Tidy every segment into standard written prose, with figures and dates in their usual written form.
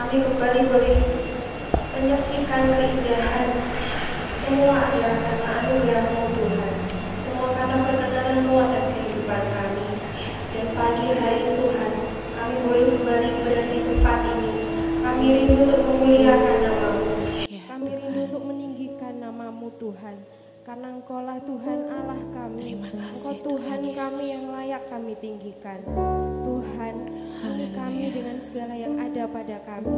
kami kembali boleh menyaksikan keindahan. Semua adalah karena anugerah-Mu Tuhan. Semua karena perkenanan-Mu atas kehidupan kami. Dan pagi hari ini Tuhan, kami boleh kembali berada di tempat ini. Kami rindu untuk memuliakan nama-Mu. Kami rindu untuk meninggikan nama-Mu Tuhan. Karena Engkau-lah Tuhan Allah kami. Engkau Tuhan kami yang layak kami tinggikan. Tuhan, kami dengan segala yang ada pada kami.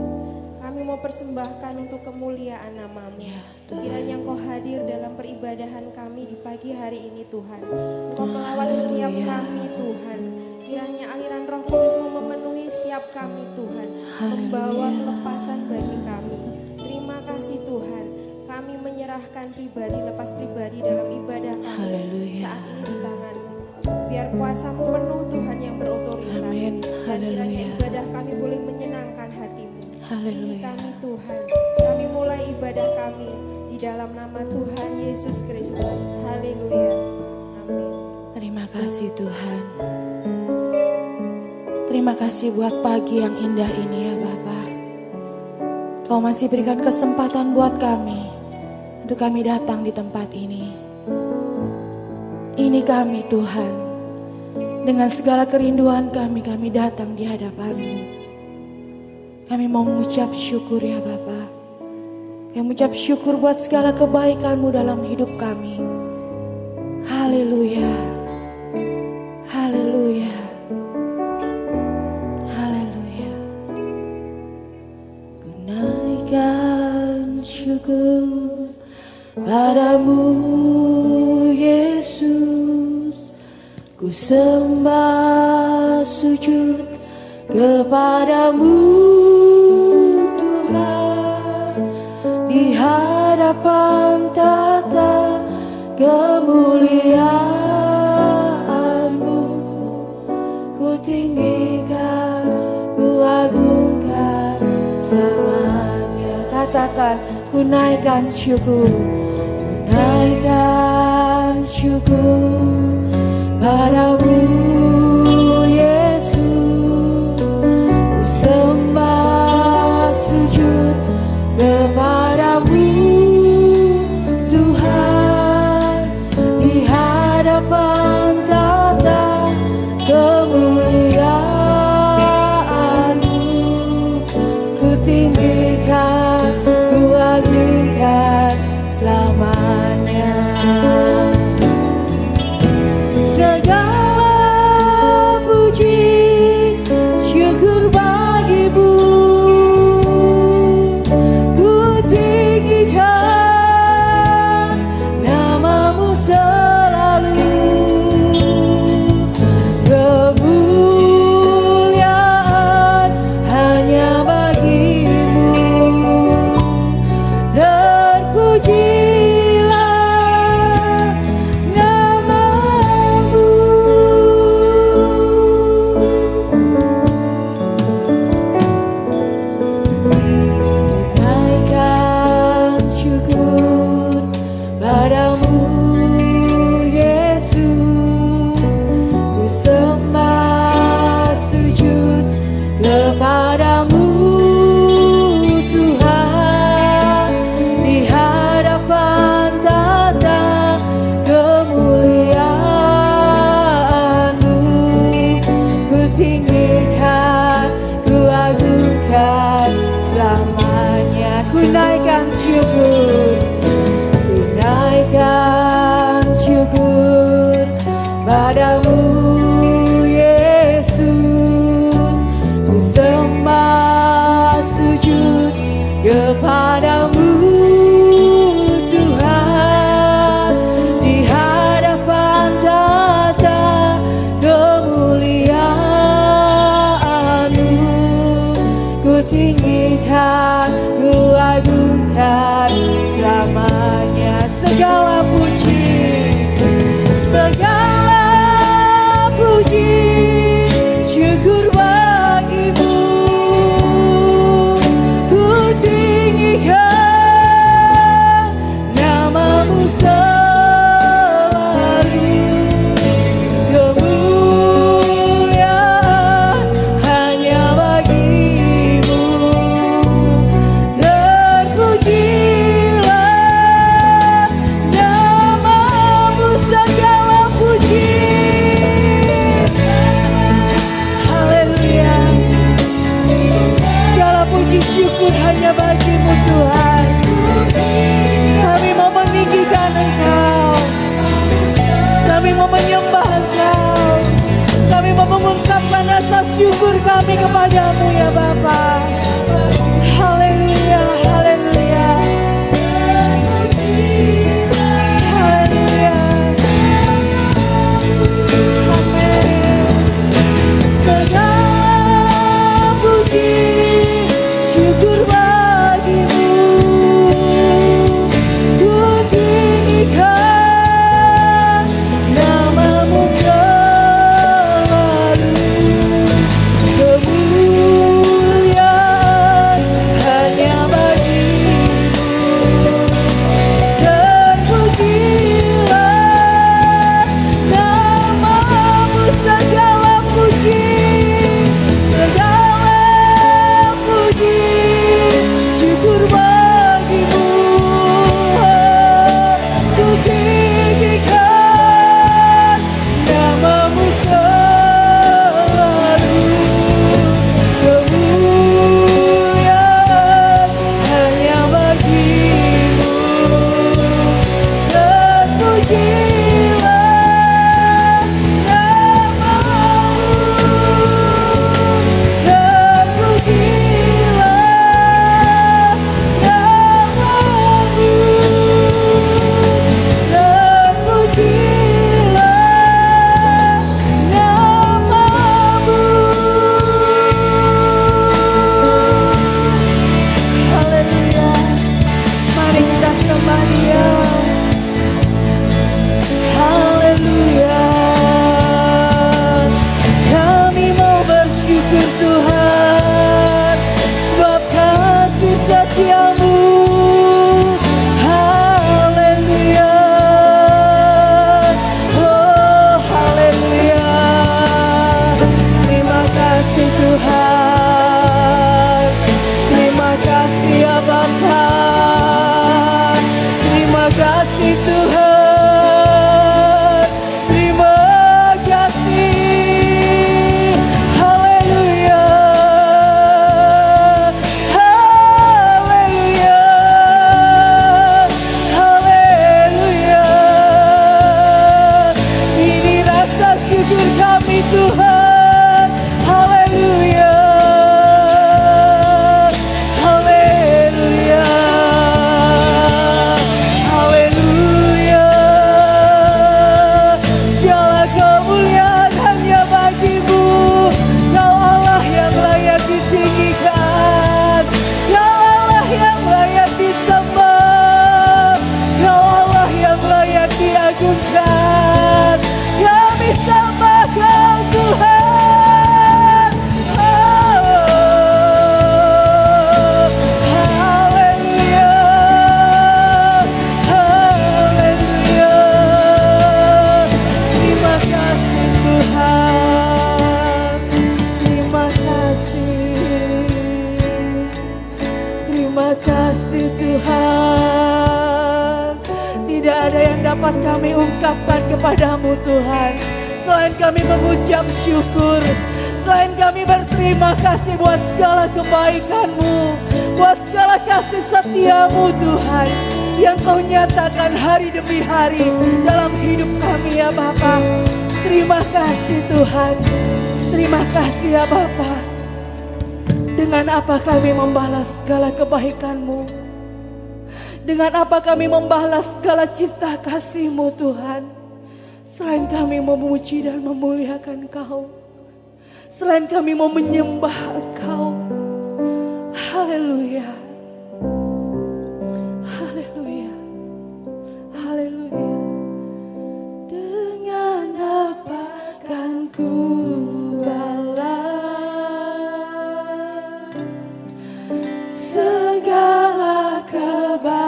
Kami mau persembahkan untuk kemuliaan nama-Mu. Kiranya Engkau hadir dalam peribadahan kami di pagi hari ini Tuhan. Engkau melawat setiap kami Tuhan. Kiranya aliran Roh Kudus-Mu memenuhi setiap kami Tuhan. Membawa kelepasan bagi kami. Terima kasih Tuhan. Kami menyerahkan pribadi lepas pribadi dalam ibadah kami saat ini di tangan-Mu. Biar kuasa-Mu penuh Tuhan yang berotoritas. Dan kiranya ibadah kami boleh menyenangkan hati-Mu. Ini kami Tuhan. Kami mulai ibadah kami di dalam nama Tuhan Yesus Kristus. Haleluya. Amin. Terima kasih Tuhan. Terima kasih buat pagi yang indah ini ya Bapa. Kau masih berikan kesempatan buat kami untuk kami datang di tempat ini. Ini kami Tuhan. Dengan segala kerinduan kami datang di hadapan-Mu. Kami mau mengucap syukur ya Bapa. Kami mengucap syukur buat segala kebaikan-Mu dalam hidup kami. Haleluya. Haleluya. Haleluya. Ku naikkan syukur padamu Yesus. Ku sembah sujud kepadamu Tuhan. Di hadapan tata kemuliaan-Mu, ku tinggikan, ku agungkan selamanya. Katakan, ku naikkan syukur, ku naikkan syukur padamu Yesus. Ku sembah sujud kepadamu Tuhan. Di hadapan tata kemuliaan-Mu, ku tinggikan, ku agungkan selamanya. Segala puji syukur bagi-Mu, ku tinggikan nama-Mu selalu. Kemuliaan hanya bagi-Mu, terpujilah nama-Mu. Naikkan syukur padamu Yesus. Ku sembah sujud kepadamu Tuhan. Di hadapan tata kemuliaan-Mu, ku tinggikan, ku agungkan selamanya. Ku naikkan syukur, ku naikkan syukur padamu Yesus. Ku sembah syukur kami kepadamu ya Bapa. Haleluya, haleluya. Haleluya. Amin. Segala puji syukur bagimu, ku tinggikan namamu selalu. Kemuliaan hanya bagimu, terpujilah namamu. Segala puji, segala puji syukur bagimu, ku tinggikan namamu selalu. Kemuliaan hanya bagimu, terpujilah namamu, terpujilah namamu, terpujilah namamu. Haleluya. Mari kita sembah Dia. Haleluya. Kami mau bersyukur Tuhan, sebab kasih setiamu. Haleluya. Oh haleluya. Terima kasih Tuhan. Terima kasih ya Bapa. Terima kasih Tuhan. Terima kasih. Haleluya. Haleluya. Haleluya. Ini rasa syukur kami Tuhan. Haleluya. Haleluya. Haleluya. Segala kemuliaan hanya bagimu. Kau Allah yang layak ditinggikan, Kau Allah yang layak disembah, Kau Allah yang layak diagungkan. Kami sembah Kau Tuhan. Oh, haleluya. Haleluya. Terima kasih Tuhan. Terima kasih. Terima kasih Tuhan. Tidak ada yang dapat kami ungkapkan kepadamu Tuhan, selain kami mengucap syukur, selain kami berterima kasih buat segala kebaikan-Mu, buat segala kasih setiamu Tuhan, yang Kau nyatakan hari demi hari dalam hidup kami ya Bapa. Terima kasih Tuhan. Terima kasih ya Bapa. Dengan apa kami membalas segala kebaikan-Mu? Dengan apa kami membalas segala cinta kasih-Mu Tuhan? Selain kami memuji dan memuliakan Kau, selain kami mau menyembah Engkau. Haleluya. Haleluya. Haleluya. Dengan apa kan ku balas segala kebaikan-Mu?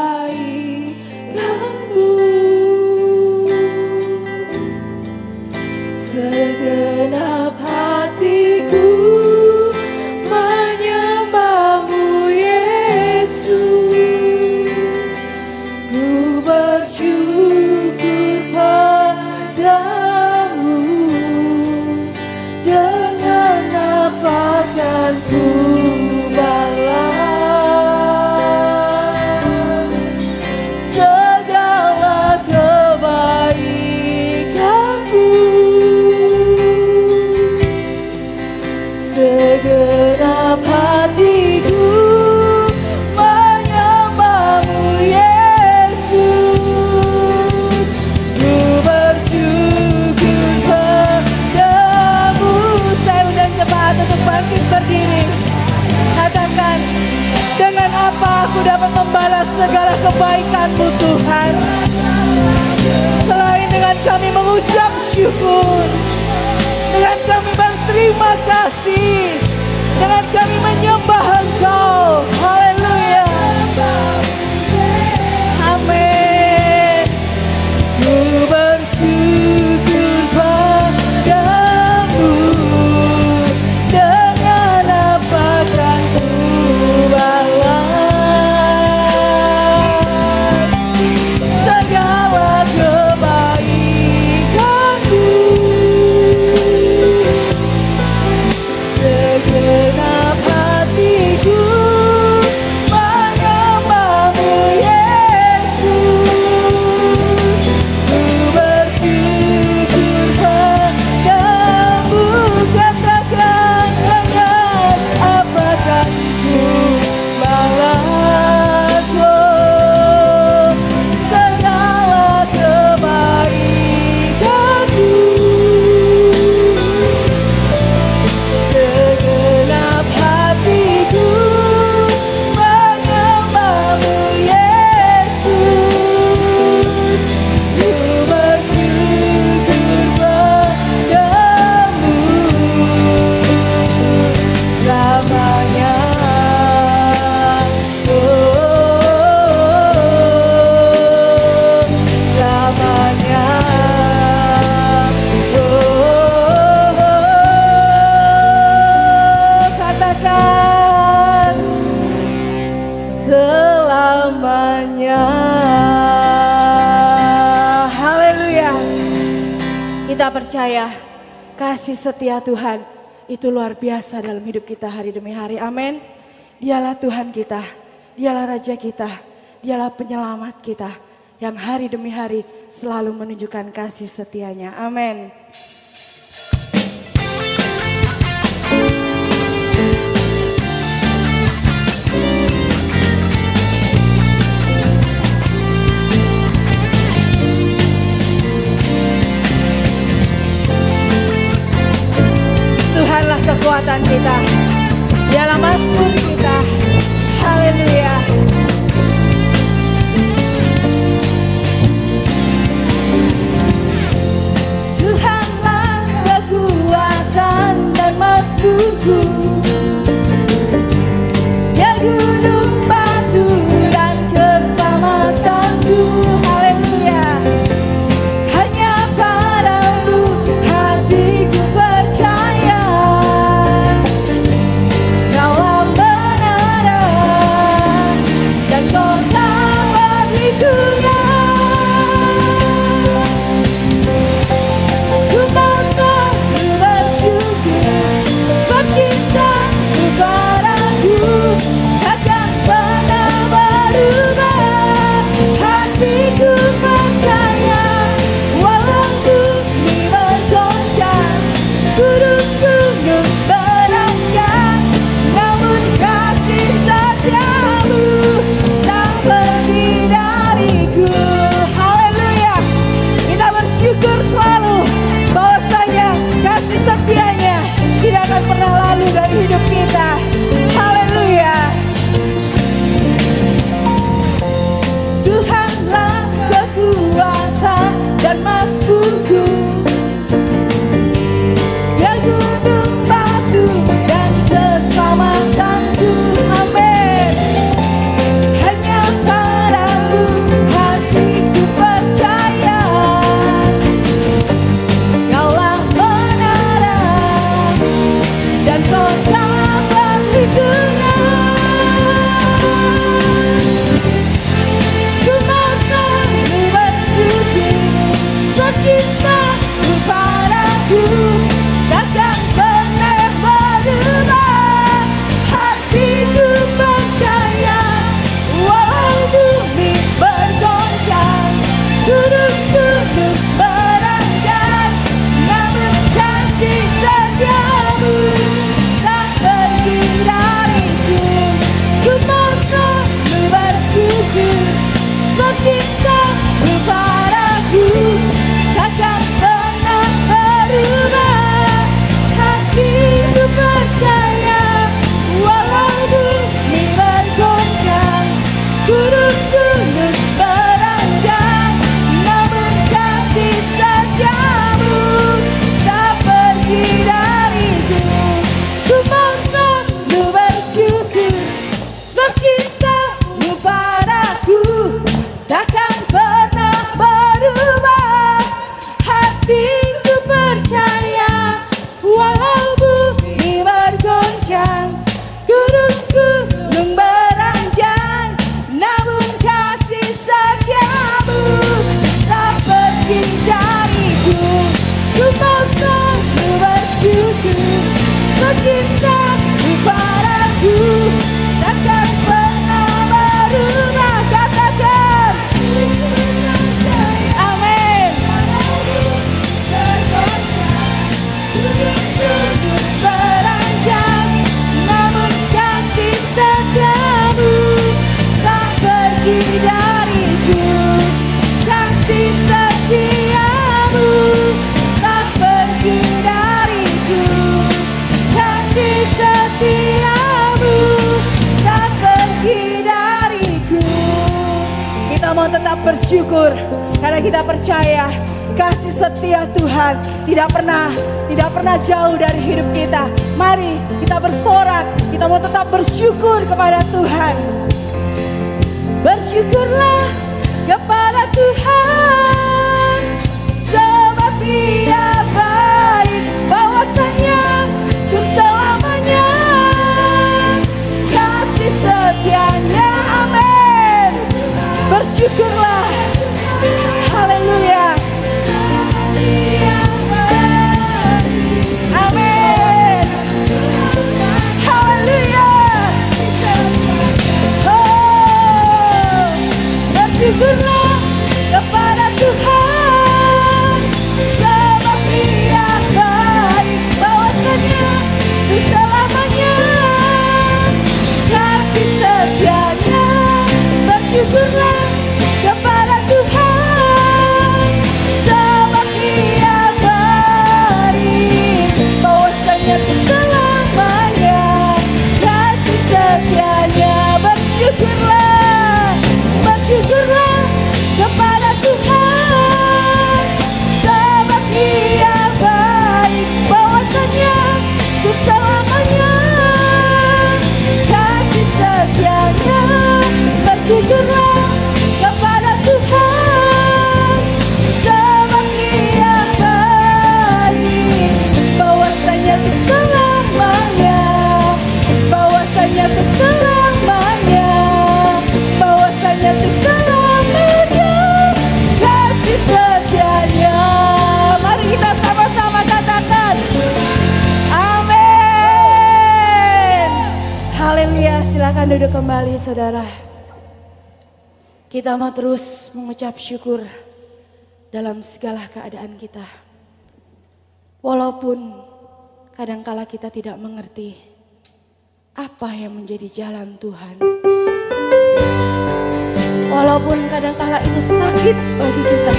Segenap hatiku menyembah-Mu Yesus. segenap hatiku menyembah-Mu Yesus. Ku bersyukur padamu. Saya undang jemaat untuk bangkit berdiri. Katakan, dengan apa aku dapat membalas segala kebaikan-Mu Tuhan, selain dengan kami mengucap syukur, dengan kami berterima kasih, dengan kami menyembah Engkau. Haleluya. Amin. Ku bersyukur padamu, dengan apa kan ku balas segala kebaikan-Mu. Segenap hatiku menyembah-Mu Yesus. Ku bersyukur padamu. Katakan, dengan apakah ku balas segala kebaikan-Mu. Segenap hatiku menyembah-Mu Yesus. Ku bersyukur padamu selamanya. Selamanya. Katakan, selamanya. Haleluya. Kita percaya kasih setia Tuhan itu luar biasa dalam hidup kita hari demi hari. Amin. Dialah Tuhan kita, Dialah Raja kita, Dialah penyelamat kita yang hari demi hari selalu menunjukkan kasih setianya. Amin. Tuhanlah kekuatan kita, Dialah mazmur kita. Haleluya. Tuhanlah kekuatan dan mazmurku, Dia gunung batu dan keselamatanku. Haleluya. Hanya padamu hatiku percaya, Kaulah menara dan kota perlindungan. Ku mau selalu bersyukur sebab cinta bersyukur karena kita percaya kasih setia Tuhan tidak pernah jauh dari hidup kita. Mari kita bersorak, kita mau tetap bersyukur kepada Tuhan. Bersyukurlah kepada Tuhan, sebab Dia baik, bahwasanya untuk selamanya kasih setianya. Amin. Bersyukurlah. Haleluya. Amin. Haleluya. Oh, bersyukurlah kepada Tuhan, sebab Dia baik, bahwasanya untuk selamanya kasih setianya. Bersyukurlah kepada Tuhan, sebab Dia baik, bahwasanya untuk selamanya kasih setianya. Bersyukurlah, bersyukurlah kepada Tuhan, sebab Dia baik, bahwasanya untuk selamanya kasih setianya. Bersyukurlah kepada Tuhan, sebab Dia baik, bahwasanya untuk selamanya, bahwasanya untuk selamanya, bahwasanya untuk selamanya kasih setianya. Mari kita sama-sama katakan amin. Haleluya. Silakan duduk kembali saudara. Kita mau terus mengucap syukur dalam segala keadaan kita. Walaupun kadangkala kita tidak mengerti apa yang menjadi jalan Tuhan. Walaupun kadangkala itu sakit bagi kita.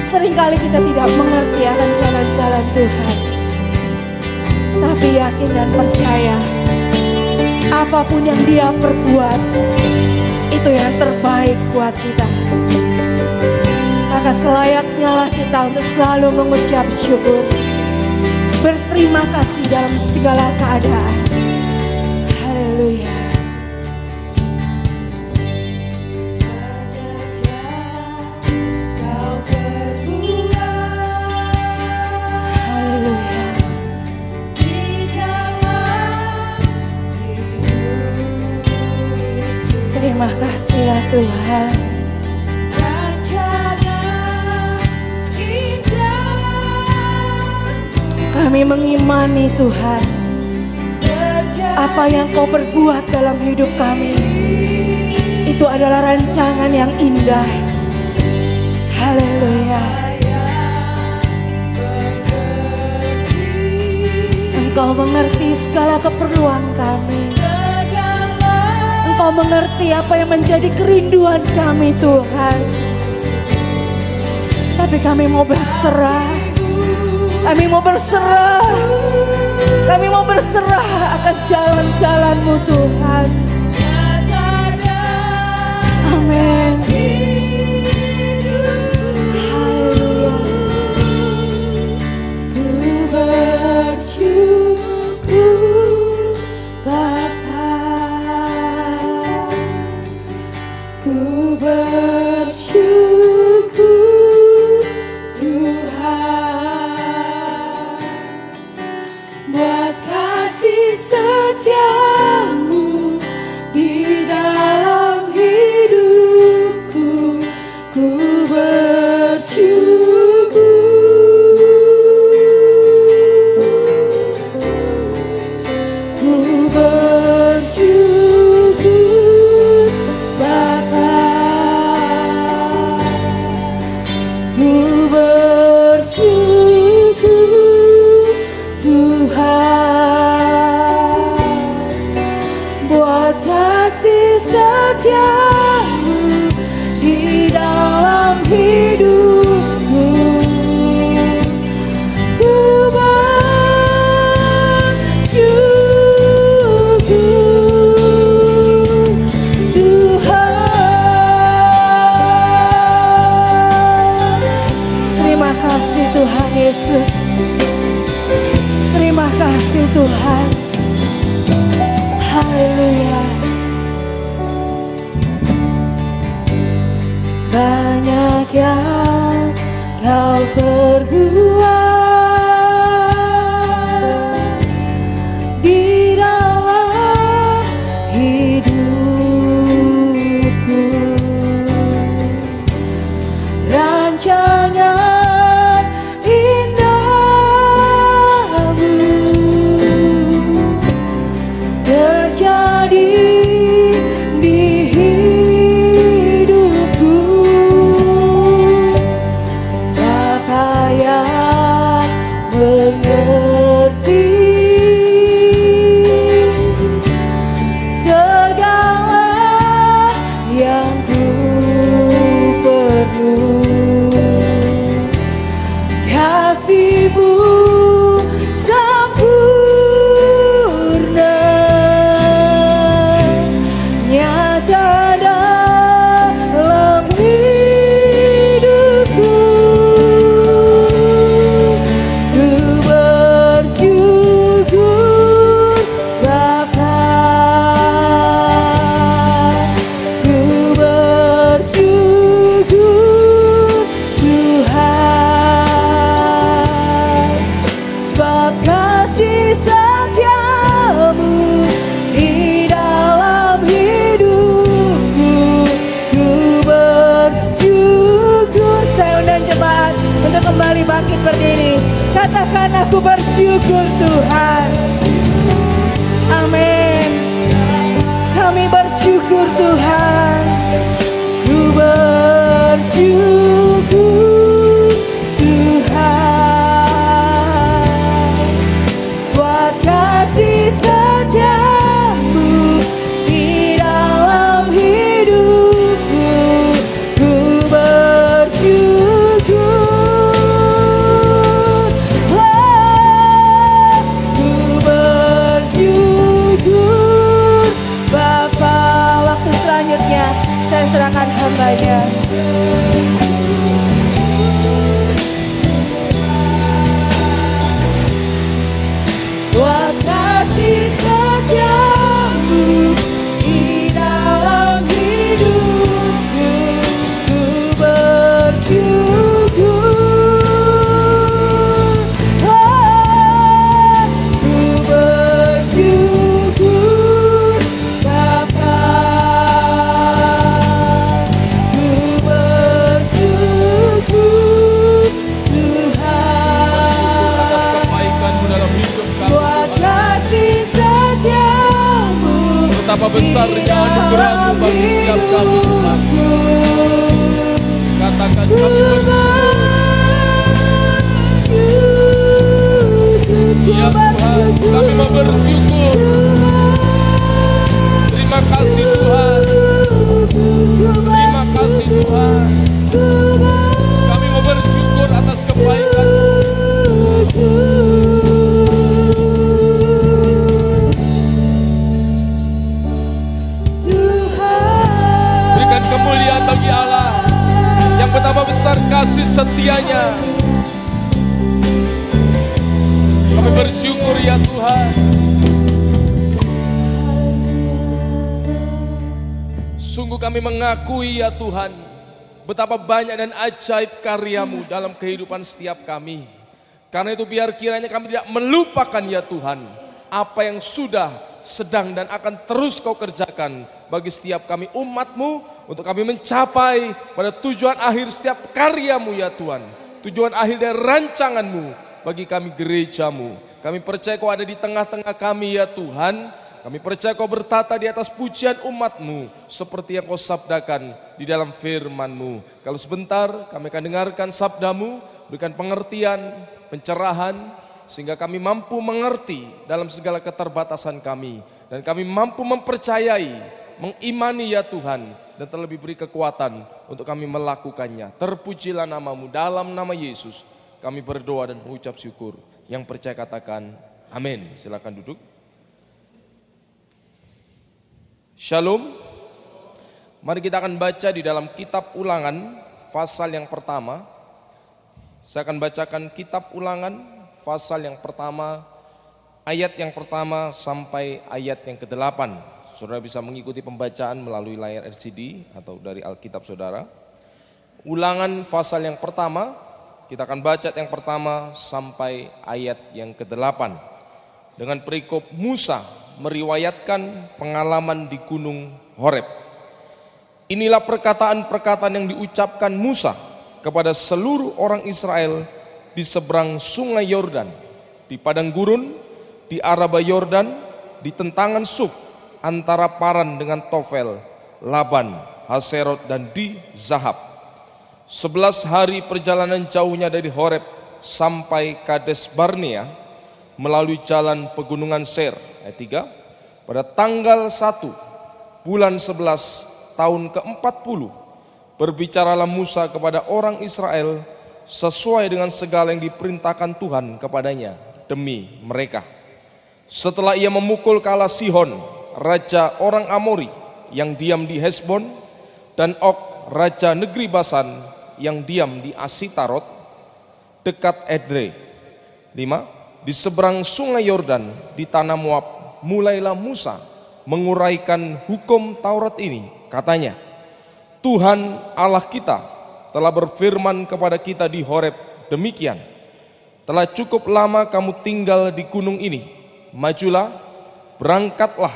Seringkali kita tidak mengerti akan jalan-jalan Tuhan. Tapi yakin dan percaya, apapun yang Dia perbuat, itu yang terbaik buat kita. Maka selayaknya lah kita untuk selalu mengucap syukur, berterima kasih dalam segala keadaan. Haleluya. Terima kasih ya Tuhan. Kami mengimani Tuhan, apa yang Kau perbuat dalam hidup kami itu adalah rancangan yang indah. Haleluya. Engkau mengerti segala keperluan kami. Engkau mengerti apa yang menjadi kerinduan kami Tuhan. Tapi kami mau berserah. Kami mau berserah. Kami mau berserah akan jalan-jalan-Mu Tuhan. Amin. Haleluya. Ku bersyukur Bapa. Ku bersyukur Tuhan buat kasih setiamu di dalam hidupku. Ku bersyukur, ku bersyukur Bapa. Ku bersyukur Tuhan. Tuhan. Haleluya. Banyak yang kau perbuat di dalam hidupku. Rancangan indahmu terjadi di hidupku. Bapa yang mengerti segala yang ku perlu. Kasih-Mu sempurna nyata dalam hidupku. Ku bersyukur Bapa, ku bersyukur Tuhan, sebab kasih setiamu di dalam hidupku. Ku bersyukur. Saya undang jemaat untuk kembali bangkit berdiri. Katakan, aku bersyukur Tuhan. Amin. Kami bersyukur Tuhan. Ku bersyukur Tuhan, buat kasih setiamu di dalam hidupku. Ku bersyukur, ku bersyukur Bapa. Waktu selanjutnya saya serahkan hamba-Nya. Buat kasih setiamu di dalam hidupku. Ku bersyukur, ku bersyukur Bapa. Ku bersyukur Tuhan, atas kebaikan-Mu dalam hidup kami. buat kasih setiamu Betapa besarnya anugerah-Mu bagi setiap kami, Tuhan. Katakan kami bersyukur. Ya Tuhan, kami mau bersyukur. Terima kasih Tuhan. Terima kasih Tuhan. Kami mau bersyukur atas kebaikan-Mu. Berikan kemuliaan bagi Allah yang betapa besar kasih setianya. Kami bersyukur ya Tuhan. Sungguh kami mengakui ya Tuhan, betapa banyak dan ajaib karya-Mu dalam kehidupan setiap kami. Karena itu biar kiranya kami tidak melupakan ya Tuhan, apa yang sudah, sedang dan akan terus Kau kerjakan bagi setiap kami umat-Mu, untuk kami mencapai pada tujuan akhir setiap karya-Mu ya Tuhan. Tujuan akhir dari rancangan-Mu bagi kami gereja-Mu. Kami percaya Kau ada di tengah-tengah kami ya Tuhan. Kami percaya Kau bertata di atas pujian umat-Mu seperti yang Kau sabdakan di dalam firman-Mu. Kalau sebentar kami akan dengarkan sabda-Mu, berikan pengertian, pencerahan, sehingga kami mampu mengerti dalam segala keterbatasan kami. Dan kami mampu mempercayai, mengimani ya Tuhan, dan terlebih beri kekuatan untuk kami melakukannya. Terpujilah nama-Mu, dalam nama Yesus kami berdoa dan mengucap syukur. Yang percaya katakan amin. Silakan duduk. Shalom. Mari kita akan baca di dalam kitab Ulangan pasal yang pertama. Saya akan bacakan kitab Ulangan pasal yang pertama ayat yang pertama sampai ayat yang ke-8. Saudara bisa mengikuti pembacaan melalui layar LCD atau dari Alkitab saudara. Ulangan pasal yang pertama, kita akan baca yang pertama sampai ayat yang ke-8. Dengan perikop Musa meriwayatkan pengalaman di Gunung Horeb. Inilah perkataan-perkataan yang diucapkan Musa kepada seluruh orang Israel di seberang sungai Yordan, di padang gurun, di Araba Yordan, di tentangan Suf, antara Paran dengan Tofel, Laban, Haserot, dan di Zahab. 11 hari perjalanan jauhnya dari Horeb sampai Kades Barnea melalui jalan pegunungan Ser. Ayat 3, pada tanggal 1 bulan 11 tahun ke-40 berbicaralah Musa kepada orang Israel sesuai dengan segala yang diperintahkan Tuhan kepadanya demi mereka. Setelah ia memukul kala Sihon, raja orang Amori yang diam di Hesbon, dan Og, raja negeri Basan yang diam di Asitarot, dekat Edrei. 5. Di seberang sungai Yordan di tanah Moab, mulailah Musa menguraikan hukum Taurat ini. Katanya, Tuhan Allah kita telah berfirman kepada kita di Horeb demikian. Telah cukup lama kamu tinggal di gunung ini. Majulah, berangkatlah,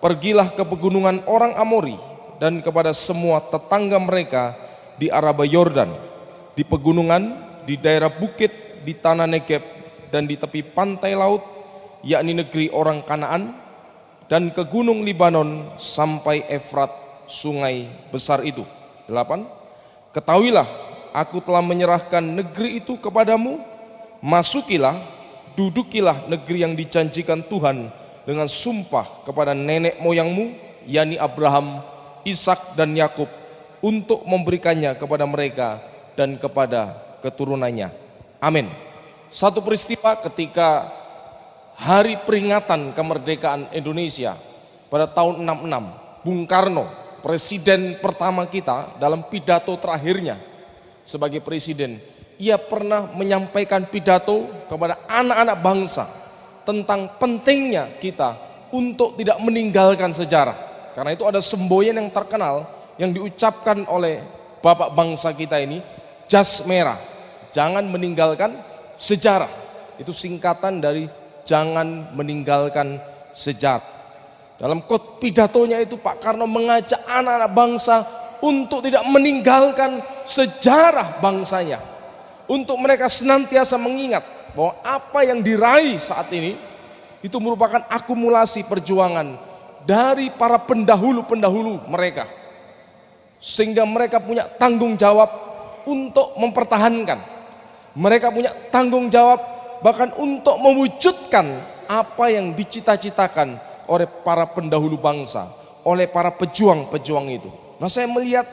pergilah ke pegunungan orang Amori dan kepada semua tetangga mereka di Araba Yordan, di pegunungan, di daerah bukit, di tanah Negeb, dan di tepi pantai laut, yakni negeri orang Kanaan, dan ke gunung Libanon sampai Efrat, sungai besar itu. 8. Ketahuilah, aku telah menyerahkan negeri itu kepadamu. Masukilah, dudukilah negeri yang dijanjikan Tuhan dengan sumpah kepada nenek moyangmu, yakni Abraham, Ishak, dan Yakub, untuk memberikannya kepada mereka dan kepada keturunannya. Amin. Satu peristiwa ketika hari peringatan kemerdekaan Indonesia pada tahun 66, Bung Karno, presiden pertama kita, dalam pidato terakhirnya sebagai presiden, ia pernah menyampaikan pidato kepada anak-anak bangsa tentang pentingnya kita untuk tidak meninggalkan sejarah. Karena itu ada semboyan yang terkenal yang diucapkan oleh bapak bangsa kita ini, jas merah, jangan meninggalkan sejarah. Itu singkatan dari jangan meninggalkan sejarah. Dalam pidatonya itu Pak Karno mengajak anak-anak bangsa untuk tidak meninggalkan sejarah bangsanya. Untuk mereka senantiasa mengingat bahwa apa yang diraih saat ini itu merupakan akumulasi perjuangan dari para pendahulu-pendahulu mereka. Sehingga mereka punya tanggung jawab untuk mempertahankan. Mereka punya tanggung jawab bahkan untuk mewujudkan apa yang dicita-citakan oleh para pendahulu bangsa, oleh para pejuang-pejuang itu. Nah, saya melihat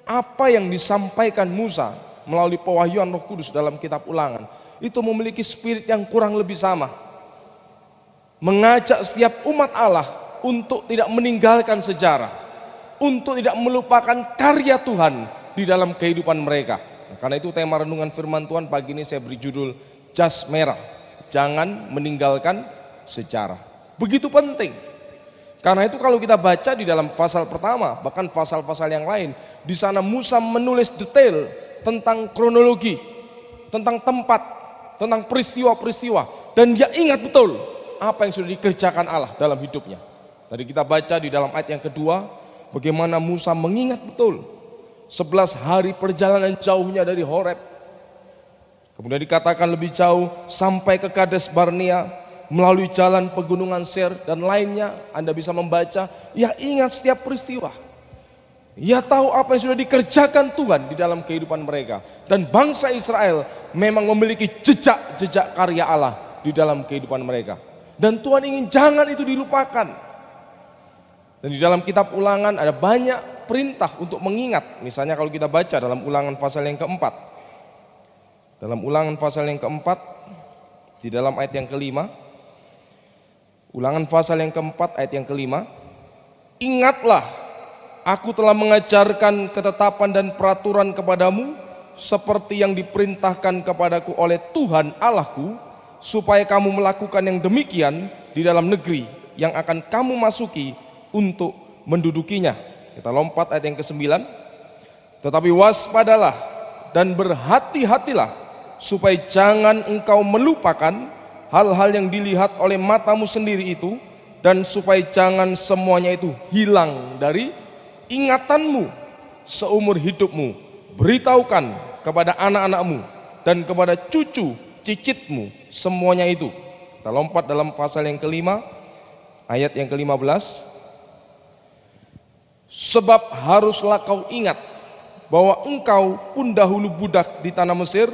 apa yang disampaikan Musa melalui pewahyuan Roh Kudus dalam kitab Ulangan itu memiliki spirit yang kurang lebih sama. Mengajak setiap umat Allah untuk tidak meninggalkan sejarah, untuk tidak melupakan karya Tuhan di dalam kehidupan mereka. Nah, karena itu tema renungan firman Tuhan pagi ini saya beri judul jas merah, jangan meninggalkan sejarah. Begitu penting. Karena itu kalau kita baca di dalam pasal pertama, bahkan pasal-pasal yang lain, di sana Musa menulis detail tentang kronologi, tentang tempat, tentang peristiwa-peristiwa, dan dia ingat betul apa yang sudah dikerjakan Allah dalam hidupnya. Tadi kita baca di dalam ayat yang kedua, bagaimana Musa mengingat betul 11 hari perjalanan jauhnya dari Horeb. Kemudian dikatakan lebih jauh sampai ke Kades Barnea, melalui jalan pegunungan Ser dan lainnya. Anda bisa membaca, ya ingat setiap peristiwa. Ya tahu apa yang sudah dikerjakan Tuhan di dalam kehidupan mereka. Dan bangsa Israel memang memiliki jejak-jejak karya Allah di dalam kehidupan mereka. Dan Tuhan ingin jangan itu dilupakan. Dan di dalam kitab Ulangan ada banyak perintah untuk mengingat. Misalnya kalau kita baca dalam Ulangan pasal yang keempat. Dalam Ulangan pasal yang keempat, di dalam ayat yang kelima, Ulangan pasal yang keempat ayat yang kelima, ingatlah, aku telah mengajarkan ketetapan dan peraturan kepadamu seperti yang diperintahkan kepadaku oleh Tuhan Allahku supaya kamu melakukan yang demikian di dalam negeri yang akan kamu masuki untuk mendudukinya. Kita lompat ayat yang ke-9. Tetapi waspadalah dan berhati-hatilah supaya jangan engkau melupakan hal-hal yang dilihat oleh matamu sendiri itu, dan supaya jangan semuanya itu hilang dari ingatanmu seumur hidupmu. Beritahukan kepada anak-anakmu dan kepada cucu cicitmu semuanya itu. Kita lompat dalam pasal yang kelima, ayat yang ke-15. Sebab haruslah kau ingat bahwa engkau pun dahulu budak di tanah Mesir,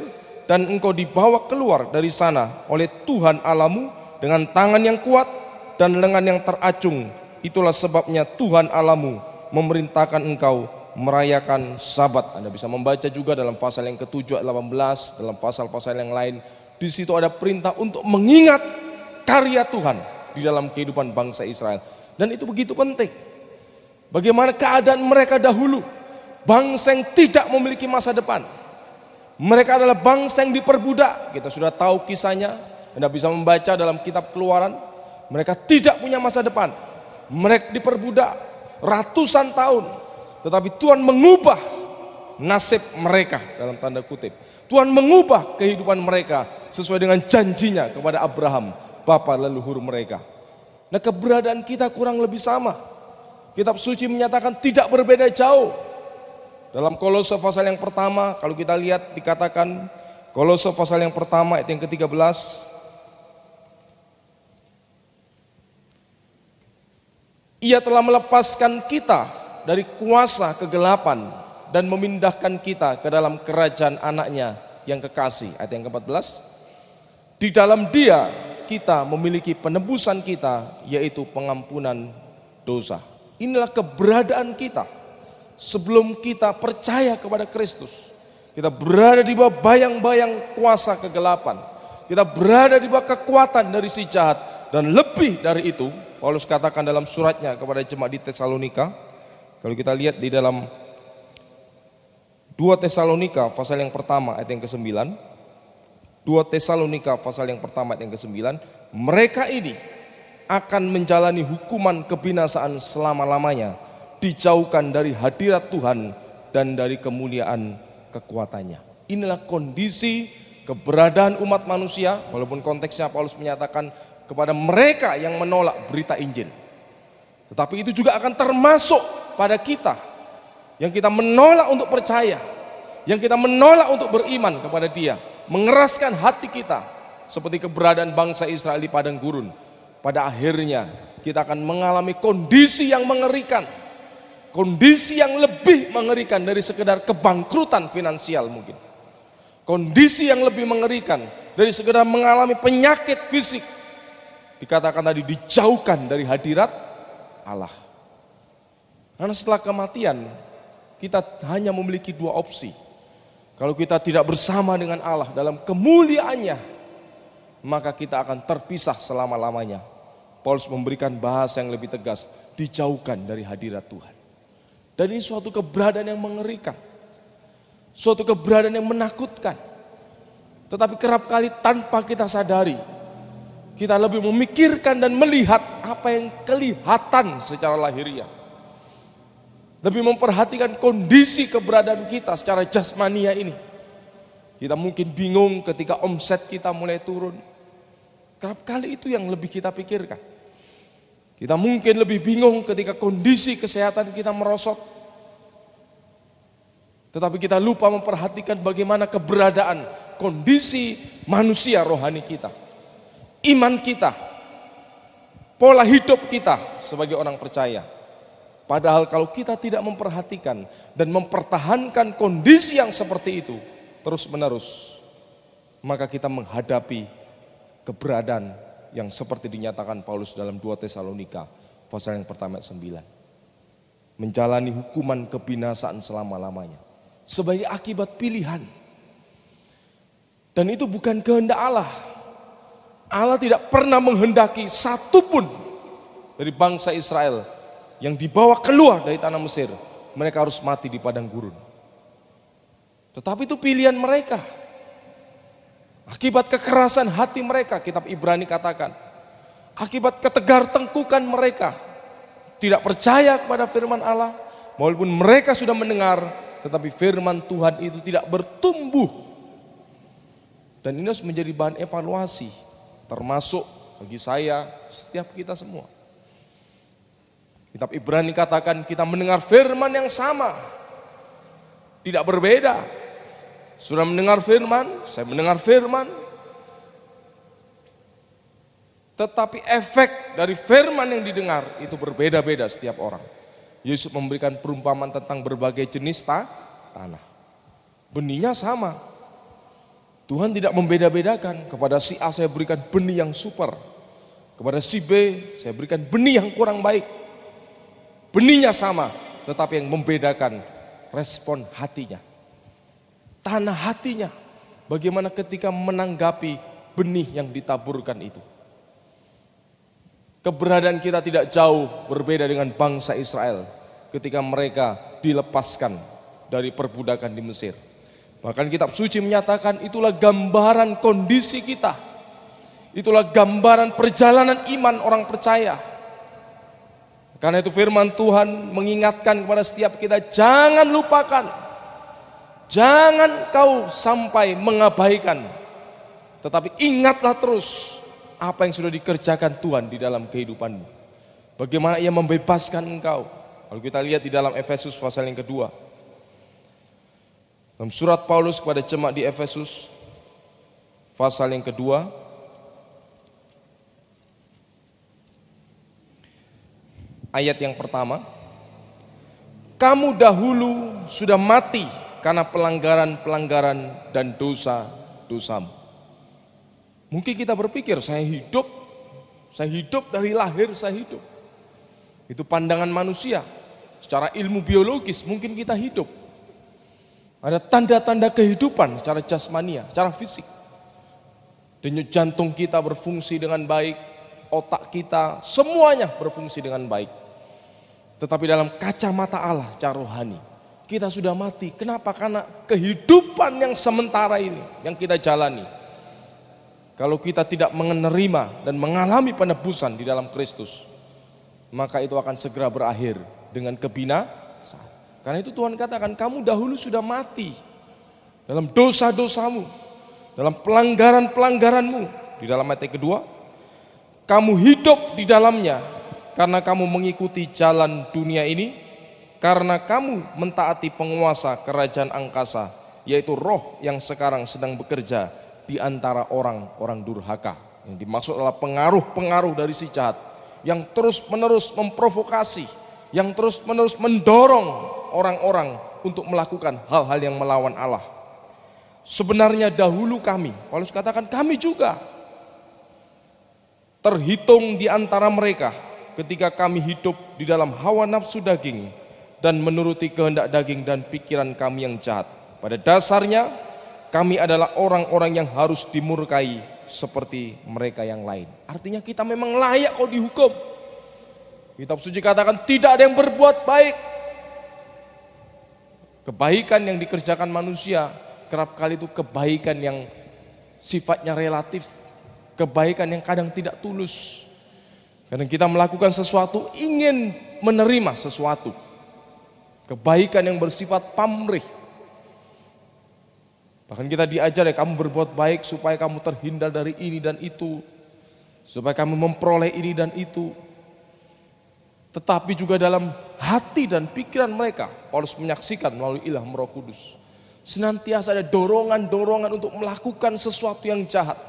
dan engkau dibawa keluar dari sana oleh Tuhan Allahmu dengan tangan yang kuat dan lengan yang teracung. Itulah sebabnya Tuhan Allahmu memerintahkan engkau merayakan Sabat. Anda bisa membaca juga dalam pasal yang ke-7 ayat 18, dalam pasal-pasal yang lain. Di situ ada perintah untuk mengingat karya Tuhan di dalam kehidupan bangsa Israel. Dan itu begitu penting. Bagaimana keadaan mereka dahulu, bangsa yang tidak memiliki masa depan. Mereka adalah bangsa yang diperbudak. Kita sudah tahu kisahnya. Anda bisa membaca dalam kitab Keluaran. Mereka tidak punya masa depan. Mereka diperbudak ratusan tahun. Tetapi Tuhan mengubah nasib mereka dalam tanda kutip. Tuhan mengubah kehidupan mereka sesuai dengan janjinya kepada Abraham, bapa leluhur mereka. Nah, keberadaan kita kurang lebih sama. Kitab suci menyatakan tidak berbeda jauh. Dalam Kolose pasal yang pertama, kalau kita lihat dikatakan Kolose pasal yang pertama ayat yang ke-13. Ia telah melepaskan kita dari kuasa kegelapan dan memindahkan kita ke dalam kerajaan anaknya yang kekasih. Ayat yang ke-14. Di dalam Dia kita memiliki penebusan kita, yaitu pengampunan dosa. Inilah keberadaan kita sebelum kita percaya kepada Kristus. Kita berada di bawah bayang-bayang kuasa kegelapan. Kita berada di bawah kekuatan dari si jahat. Dan lebih dari itu, Paulus katakan dalam suratnya kepada jemaat di Tesalonika. Kalau kita lihat di dalam 2 Tesalonika pasal yang pertama ayat yang ke-9. 2 Tesalonika pasal yang pertama ayat yang ke-9. Mereka ini akan menjalani hukuman kebinasaan selama-lamanya, dijauhkan dari hadirat Tuhan dan dari kemuliaan kekuatannya. Inilah kondisi keberadaan umat manusia, walaupun konteksnya Paulus menyatakan kepada mereka yang menolak berita Injil. Tetapi itu juga akan termasuk pada kita, yang kita menolak untuk percaya, yang kita menolak untuk beriman kepada Dia, mengeraskan hati kita seperti keberadaan bangsa Israel di padang gurun. Pada akhirnya kita akan mengalami kondisi yang mengerikan, kondisi yang lebih mengerikan dari sekedar kebangkrutan finansial mungkin, kondisi yang lebih mengerikan dari sekedar mengalami penyakit fisik. Dikatakan tadi dijauhkan dari hadirat Allah. Karena setelah kematian kita hanya memiliki dua opsi. Kalau kita tidak bersama dengan Allah dalam kemuliaannya, maka kita akan terpisah selama-lamanya. Paulus memberikan bahasa yang lebih tegas, dijauhkan dari hadirat Tuhan. Dan ini suatu keberadaan yang mengerikan, suatu keberadaan yang menakutkan. Tetapi kerap kali tanpa kita sadari, kita lebih memikirkan dan melihat apa yang kelihatan secara lahiriah. Lebih memperhatikan kondisi keberadaan kita secara jasmania ini. Kita mungkin bingung ketika omset kita mulai turun. Kerap kali itu yang lebih kita pikirkan. Kita mungkin lebih bingung ketika kondisi kesehatan kita merosot. Tetapi kita lupa memperhatikan bagaimana keberadaan kondisi manusia rohani kita. Iman kita, pola hidup kita sebagai orang percaya. Padahal kalau kita tidak memperhatikan dan mempertahankan kondisi yang seperti itu terus menerus, maka kita menghadapi keberadaan yang seperti dinyatakan Paulus dalam 2 Tesalonika pasal yang pertama ayat 9. Menjalani hukuman kebinasaan selama-lamanya sebagai akibat pilihan. Dan itu bukan kehendak Allah. Allah tidak pernah menghendaki satupun dari bangsa Israel yang dibawa keluar dari tanah Mesir, mereka harus mati di padang gurun. Tetapi itu pilihan mereka. Akibat kekerasan hati mereka, kitab Ibrani katakan. Akibat ketegar tengkukan mereka, tidak percaya kepada firman Allah. Walaupun mereka sudah mendengar, tetapi firman Tuhan itu tidak bertumbuh. Dan ini harus menjadi bahan evaluasi, termasuk bagi saya, setiap kita semua. Kitab Ibrani katakan kita mendengar firman yang sama, tidak berbeda. Sudah mendengar firman, saya mendengar firman. Tetapi efek dari firman yang didengar itu berbeda-beda setiap orang. Yesus memberikan perumpamaan tentang berbagai jenis tanah. Benihnya sama. Tuhan tidak membeda-bedakan. Kepada si A saya berikan benih yang super. Kepada si B saya berikan benih yang kurang baik. Benihnya sama, tetapi yang membedakan respon hatinya. Tanah hatinya, bagaimana ketika menanggapi benih yang ditaburkan itu. Keberadaan kita tidak jauh berbeda dengan bangsa Israel ketika mereka dilepaskan dari perbudakan di Mesir. Bahkan kitab suci menyatakan itulah gambaran kondisi kita. Itulah gambaran perjalanan iman orang percaya. Karena itu firman Tuhan mengingatkan kepada setiap kita, jangan lupakan, jangan kau sampai mengabaikan, tetapi ingatlah terus apa yang sudah dikerjakan Tuhan di dalam kehidupanmu. Bagaimana ia membebaskan engkau. Kalau kita lihat di dalam Efesus pasal yang kedua, dalam surat Paulus kepada jemaat di Efesus pasal yang kedua, ayat yang pertama, kamu dahulu sudah mati karena pelanggaran-pelanggaran dan dosa-dosamu. Mungkin kita berpikir saya hidup dari lahir saya hidup. Itu pandangan manusia. Secara ilmu biologis mungkin kita hidup. Ada tanda-tanda kehidupan secara jasmania, secara fisik. Denyut jantung kita berfungsi dengan baik, otak kita semuanya berfungsi dengan baik. Tetapi dalam kacamata Allah secara rohani, kita sudah mati. Kenapa? Karena kehidupan yang sementara ini yang kita jalani. Kalau kita tidak menerima dan mengalami penebusan di dalam Kristus, maka itu akan segera berakhir dengan kebinasaan. Karena itu Tuhan katakan, kamu dahulu sudah mati dalam dosa-dosamu, dalam pelanggaran-pelanggaranmu. Di dalam ayat kedua, kamu hidup di dalamnya karena kamu mengikuti jalan dunia ini, karena kamu mentaati penguasa kerajaan angkasa, yaitu roh yang sekarang sedang bekerja di antara orang-orang durhaka. Yang dimaksud adalah pengaruh-pengaruh dari si jahat yang terus-menerus memprovokasi, yang terus-menerus mendorong orang-orang untuk melakukan hal-hal yang melawan Allah. Sebenarnya dahulu kami, Paulus katakan kami juga terhitung di antara mereka ketika kami hidup di dalam hawa nafsu daging dan menuruti kehendak daging dan pikiran kami yang jahat. Pada dasarnya kami adalah orang-orang yang harus dimurkai seperti mereka yang lain. Artinya kita memang layak kok dihukum. Kitab suci katakan tidak ada yang berbuat baik. Kebaikan yang dikerjakan manusia kerap kali itu kebaikan yang sifatnya relatif, kebaikan yang kadang tidak tulus. Kadang kita melakukan sesuatu ingin menerima sesuatu, kebaikan yang bersifat pamrih. Bahkan kita diajar ya, kamu berbuat baik supaya kamu terhindar dari ini dan itu, supaya kamu memperoleh ini dan itu. Tetapi juga dalam hati dan pikiran mereka, Paulus menyaksikan melalui ilham Roh Kudus, senantiasa ada dorongan-dorongan untuk melakukan sesuatu yang jahat.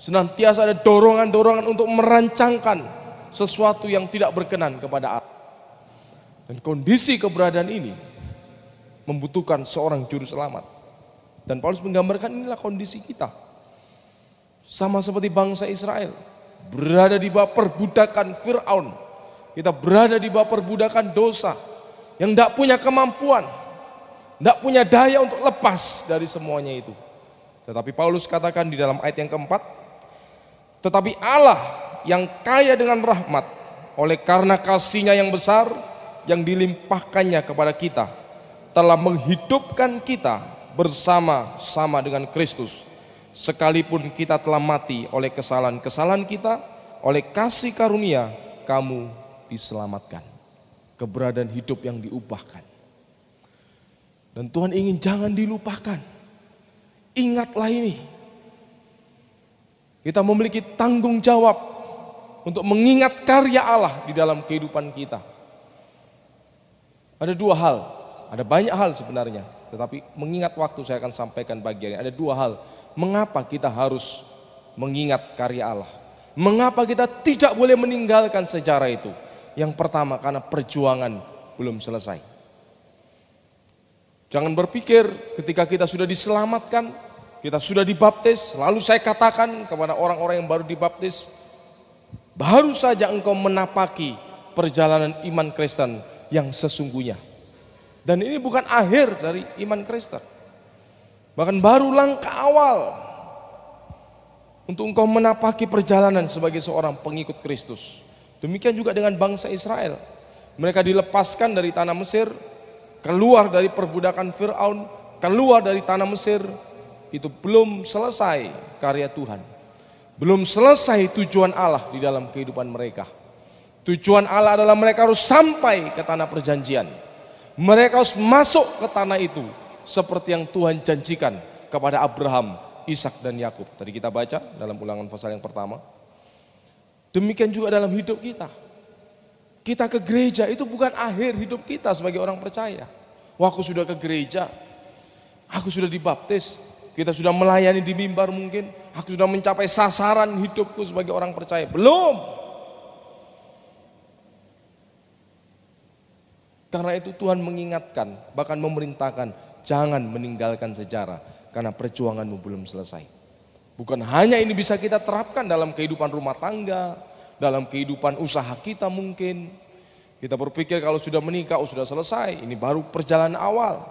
Senantiasa ada dorongan-dorongan untuk merancangkan sesuatu yang tidak berkenan kepada Allah. Dan kondisi keberadaan ini membutuhkan seorang juru selamat. Dan Paulus menggambarkan inilah kondisi kita. Sama seperti bangsa Israel, berada di bawah perbudakan Fir'aun. Kita berada di bawah perbudakan dosa yang tidak punya kemampuan, tidak punya daya untuk lepas dari semuanya itu. Tetapi Paulus katakan di dalam ayat yang keempat, tetapi Allah yang kaya dengan rahmat, oleh karena kasih-Nya yang besar yang dilimpahkannya kepada kita, telah menghidupkan kita bersama-sama dengan Kristus Sekalipun kita telah mati oleh kesalahan-kesalahan kita, oleh kasih karunia kamu diselamatkan. Keberadaan hidup yang diubahkan. Dan Tuhan ingin jangan dilupakan. Ingatlah ini. Kita memiliki tanggung jawab untuk mengingat karya Allah di dalam kehidupan kita. Ada dua hal, ada banyak hal sebenarnya, tetapi mengingat waktu saya akan sampaikan bagian ini. Ada dua hal, mengapa kita harus mengingat karya Allah. Mengapa kita tidak boleh meninggalkan sejarah itu. Yang pertama, karena perjuangan belum selesai. Jangan berpikir ketika kita sudah diselamatkan, kita sudah dibaptis, lalu saya katakan kepada orang-orang yang baru dibaptis, baru saja engkau menapaki perjalanan iman Kristen yang sesungguhnya. Dan ini bukan akhir dari iman Kristen. Bahkan baru langkah awal untuk engkau menapaki perjalanan sebagai seorang pengikut Kristus. Demikian juga dengan bangsa Israel. Mereka dilepaskan dari tanah Mesir, keluar dari perbudakan Firaun, keluar dari tanah Mesir. Itu belum selesai karya Tuhan. Belum selesai tujuan Allah di dalam kehidupan mereka. Tujuan Allah adalah mereka harus sampai ke tanah perjanjian. Mereka harus masuk ke tanah itu seperti yang Tuhan janjikan kepada Abraham, Ishak dan Yakub. Tadi kita baca dalam Ulangan pasal yang pertama. Demikian juga dalam hidup kita. Kita ke gereja itu bukan akhir hidup kita sebagai orang percaya. Wah, aku sudah ke gereja, aku sudah dibaptis, kita sudah melayani di mimbar mungkin, aku sudah mencapai sasaran hidupku sebagai orang percaya. Belum. Karena itu Tuhan mengingatkan, bahkan memerintahkan, jangan meninggalkan sejarah karena perjuanganmu belum selesai. Bukan hanya ini bisa kita terapkan dalam kehidupan rumah tangga, dalam kehidupan usaha kita mungkin. Kita berpikir kalau sudah menikah, oh sudah selesai, ini baru perjalanan awal.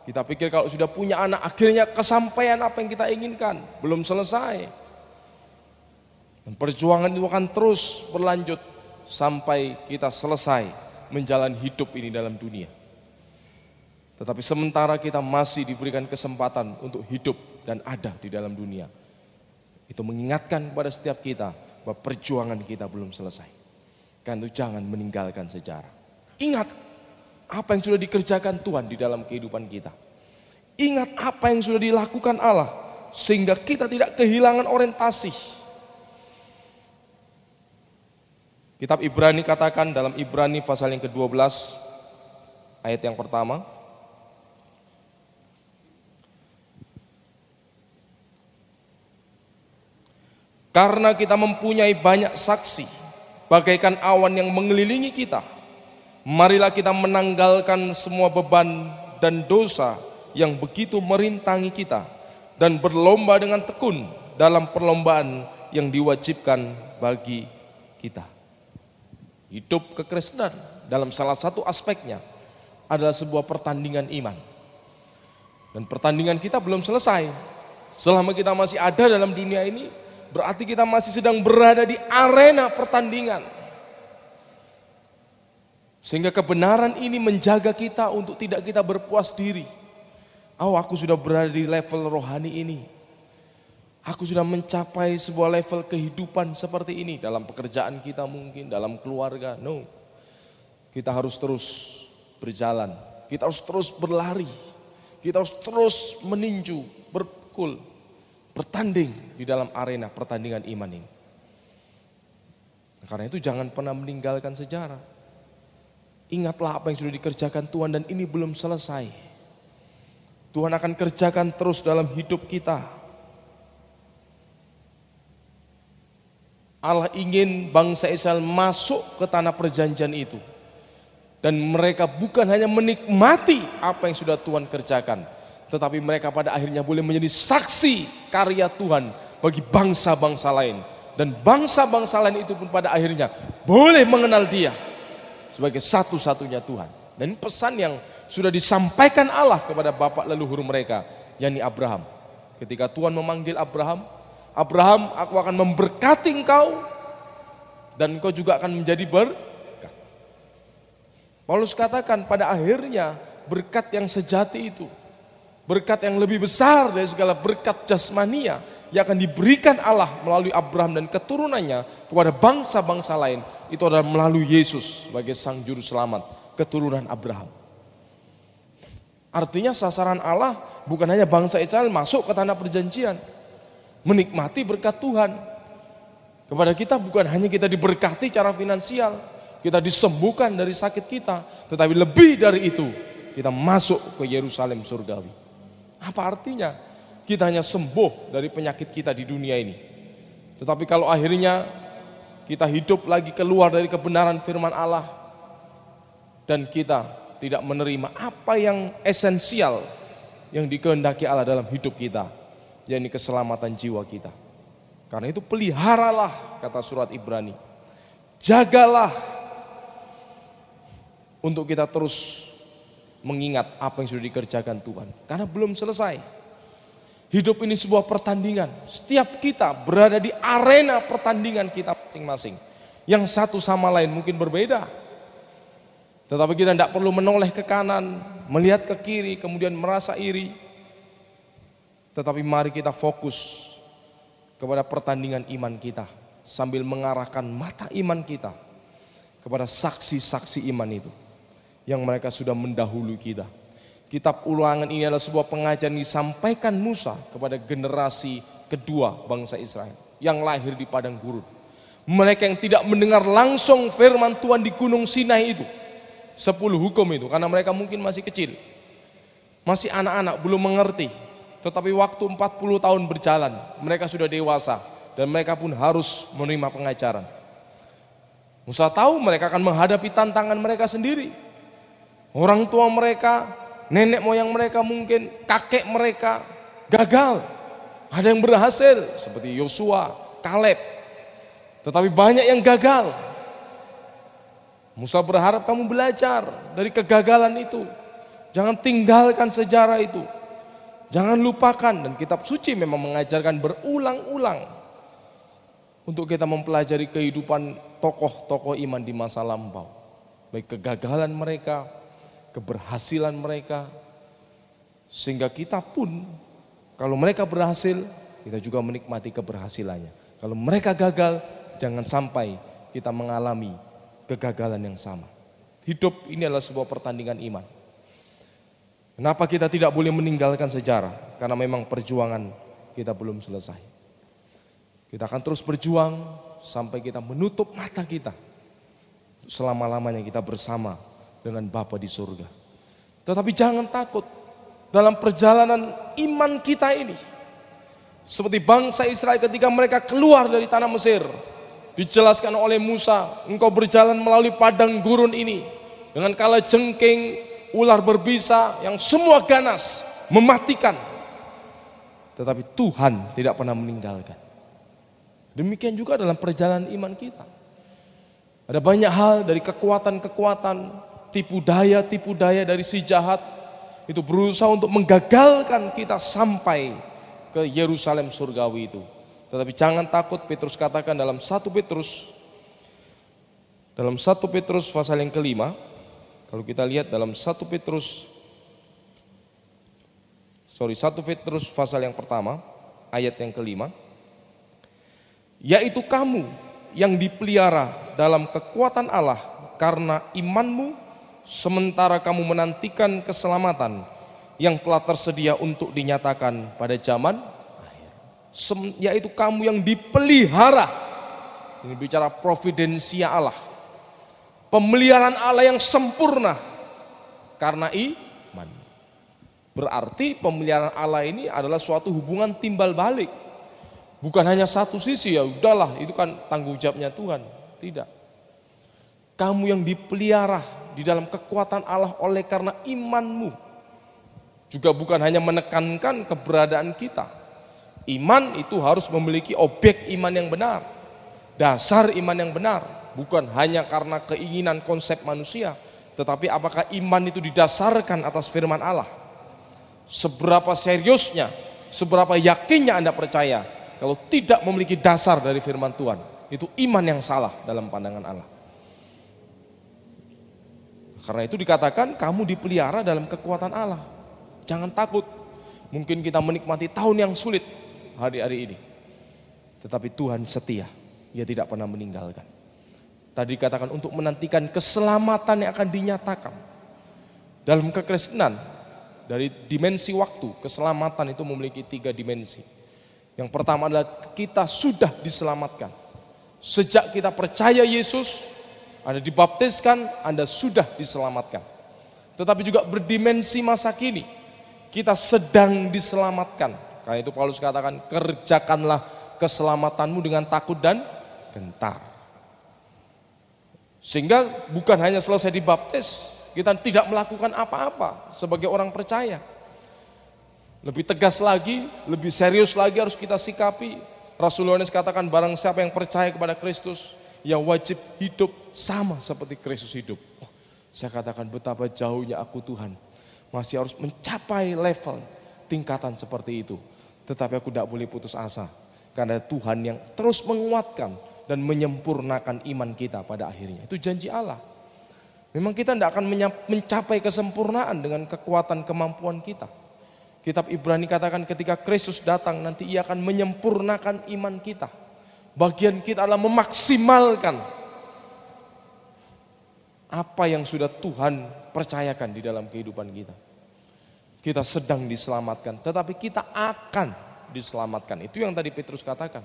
Kita pikir kalau sudah punya anak, akhirnya kesampaian apa yang kita inginkan, belum selesai. Dan perjuangan itu akan terus berlanjut sampai kita selesai menjalani hidup ini dalam dunia. Tetapi sementara kita masih diberikan kesempatan untuk hidup dan ada di dalam dunia, itu mengingatkan kepada setiap kita bahwa perjuangan kita belum selesai. Karena itu jangan meninggalkan sejarah. Ingat apa yang sudah dikerjakan Tuhan di dalam kehidupan kita. Ingat apa yang sudah dilakukan Allah sehingga kita tidak kehilangan orientasi. Kitab Ibrani katakan dalam Ibrani pasal yang ke-12 ayat yang pertama. Karena kita mempunyai banyak saksi bagaikan awan yang mengelilingi kita, marilah kita menanggalkan semua beban dan dosa yang begitu merintangi kita dan berlomba dengan tekun dalam perlombaan yang diwajibkan bagi kita. Hidup kekristenan dalam salah satu aspeknya adalah sebuah pertandingan iman. Dan pertandingan kita belum selesai. Selama kita masih ada dalam dunia ini, berarti kita masih sedang berada di arena pertandingan. Sehingga kebenaran ini menjaga kita untuk tidak kita berpuas diri. Oh, aku sudah berada di level rohani ini. Aku sudah mencapai sebuah level kehidupan seperti ini. Dalam pekerjaan kita mungkin, dalam keluarga. No, kita harus terus berjalan. Kita harus terus berlari. Kita harus terus meninju, berpukul, bertanding di dalam arena pertandingan iman ini. Karena itu jangan pernah meninggalkan sejarah. Ingatlah apa yang sudah dikerjakan Tuhan dan ini belum selesai. Tuhan akan kerjakan terus dalam hidup kita. Allah ingin bangsa Israel masuk ke tanah perjanjian itu. Dan mereka bukan hanya menikmati apa yang sudah Tuhan kerjakan. Tetapi mereka pada akhirnya boleh menjadi saksi karya Tuhan bagi bangsa-bangsa lain. Dan bangsa-bangsa lain itu pun pada akhirnya boleh mengenal Dia sebagai satu-satunya Tuhan. Dan ini pesan yang sudah disampaikan Allah kepada bapak leluhur mereka, yakni Abraham. Ketika Tuhan memanggil Abraham, Abraham, aku akan memberkati engkau dan engkau juga akan menjadi berkat. Paulus katakan pada akhirnya berkat yang sejati itu Berkat yang lebih besar dari segala berkat jasmania yang akan diberikan Allah melalui Abraham dan keturunannya kepada bangsa-bangsa lain, itu adalah melalui Yesus sebagai Sang Juru Selamat, keturunan Abraham. Artinya sasaran Allah bukan hanya bangsa Israel masuk ke tanah perjanjian, menikmati berkat Tuhan. Kepada kita bukan hanya kita diberkati secara finansial, kita disembuhkan dari sakit kita, tetapi lebih dari itu, kita masuk ke Yerusalem surgawi. Apa artinya? Kita hanya sembuh dari penyakit kita di dunia ini. Tetapi kalau akhirnya kita hidup lagi keluar dari kebenaran firman Allah, dan kita tidak menerima apa yang esensial yang dikehendaki Allah dalam hidup kita, yakni keselamatan jiwa kita. Karena itu peliharalah, kata surat Ibrani. Jagalah untuk kita terus mengingat apa yang sudah dikerjakan Tuhan. Karena belum selesai. Hidup ini sebuah pertandingan. Setiap kita berada di arena pertandingan kita masing-masing. Yang satu sama lain mungkin berbeda. Tetapi kita tidak perlu menoleh ke kanan, melihat ke kiri, kemudian merasa iri. Tetapi mari kita fokus kepada pertandingan iman kita. Sambil mengarahkan mata iman kita kepada saksi-saksi iman itu. Yang mereka sudah mendahului kita. Kitab Ulangan ini adalah sebuah pengajaran yang disampaikan Musa kepada generasi kedua bangsa Israel yang lahir di padang gurun. Mereka yang tidak mendengar langsung firman Tuhan di Gunung Sinai itu. 10 hukum itu, karena mereka mungkin masih kecil. Masih anak-anak, belum mengerti. Tetapi waktu 40 tahun berjalan, mereka sudah dewasa. Dan mereka pun harus menerima pengajaran. Musa tahu mereka akan menghadapi tantangan mereka sendiri. Orang tua mereka, nenek moyang mereka mungkin, kakek mereka gagal. Ada yang berhasil seperti Yosua, Kaleb. Tetapi banyak yang gagal. Musa berharap kamu belajar dari kegagalan itu. Jangan tinggalkan sejarah itu. Jangan lupakan, dan kitab suci memang mengajarkan berulang-ulang untuk kita mempelajari kehidupan tokoh-tokoh iman di masa lampau. Baik kegagalan mereka, keberhasilan mereka, sehingga kita pun kalau mereka berhasil, kita juga menikmati keberhasilannya. Kalau mereka gagal, jangan sampai kita mengalami kegagalan yang sama. Hidup ini adalah sebuah pertandingan iman. Kenapa kita tidak boleh meninggalkan sejarah? Karena memang perjuangan kita belum selesai. Kita akan terus berjuang sampai kita menutup mata kita. Selama-lamanya kita bersama dengan Bapa di surga. Tetapi jangan takut dalam perjalanan iman kita ini. Seperti bangsa Israel ketika mereka keluar dari tanah Mesir. Dijelaskan oleh Musa, engkau berjalan melalui padang gurun ini. Dengan kala jengking, ular berbisa yang semua ganas, mematikan. Tetapi Tuhan tidak pernah meninggalkan. Demikian juga dalam perjalanan iman kita. Ada banyak hal dari kekuatan-kekuatan, tipu daya dari si jahat itu berusaha untuk menggagalkan kita sampai ke Yerusalem surgawi itu. Tetapi jangan takut, Petrus katakan dalam 1 Petrus pasal yang kelima, kalau kita lihat dalam 1 Petrus pasal yang pertama, ayat yang kelima, yaitu kamu yang dipelihara dalam kekuatan Allah karena imanmu, sementara kamu menantikan keselamatan yang telah tersedia untuk dinyatakan pada zaman akhir. Yaitu kamu yang dipelihara. Ini bicara providensia Allah. Pemeliharaan Allah yang sempurna karena iman. Berarti pemeliharaan Allah ini adalah suatu hubungan timbal balik. Bukan hanya satu sisi, ya udahlah itu kan tanggung jawabnya Tuhan. Tidak. Kamu yang dipelihara di dalam kekuatan Allah oleh karena imanmu. Juga bukan hanya menekankan keberadaan kita. Iman itu harus memiliki objek iman yang benar. Dasar iman yang benar. Bukan hanya karena keinginan konsep manusia. Tetapi apakah iman itu didasarkan atas firman Allah. Seberapa seriusnya, seberapa yakinnya Anda percaya. Kalau tidak memiliki dasar dari firman Tuhan. Itu iman yang salah dalam pandangan Allah. Karena itu dikatakan kamu dipelihara dalam kekuatan Allah. Jangan takut. Mungkin kita menikmati tahun yang sulit hari-hari ini. Tetapi Tuhan setia, Dia tidak pernah meninggalkan. Tadi dikatakan untuk menantikan keselamatan yang akan dinyatakan. Dalam kekristenan, dari dimensi waktu, keselamatan itu memiliki 3 dimensi. Yang pertama adalah kita sudah diselamatkan. Sejak kita percaya Yesus, Anda dibaptiskan, Anda sudah diselamatkan. Tetapi juga berdimensi masa kini, kita sedang diselamatkan. Karena itu Paulus katakan, kerjakanlah keselamatanmu dengan takut dan gentar. Sehingga bukan hanya selesai dibaptis, kita tidak melakukan apa-apa sebagai orang percaya. Lebih tegas lagi, lebih serius lagi harus kita sikapi. Rasul Yohanes katakan, barang siapa yang percaya kepada Kristus, ia wajib hidup sama seperti Kristus hidup. Oh, saya katakan betapa jauhnya aku Tuhan, masih harus mencapai level tingkatan seperti itu. Tetapi aku tidak boleh putus asa, karena Tuhan yang terus menguatkan dan menyempurnakan iman kita pada akhirnya. Itu janji Allah. Memang kita tidak akan mencapai kesempurnaan dengan kekuatan kemampuan kita. Kitab Ibrani katakan ketika Kristus datang nanti Ia akan menyempurnakan iman kita. Bagian kita adalah memaksimalkan apa yang sudah Tuhan percayakan di dalam kehidupan kita. Kita sedang diselamatkan, tetapi kita akan diselamatkan. Itu yang tadi Petrus katakan.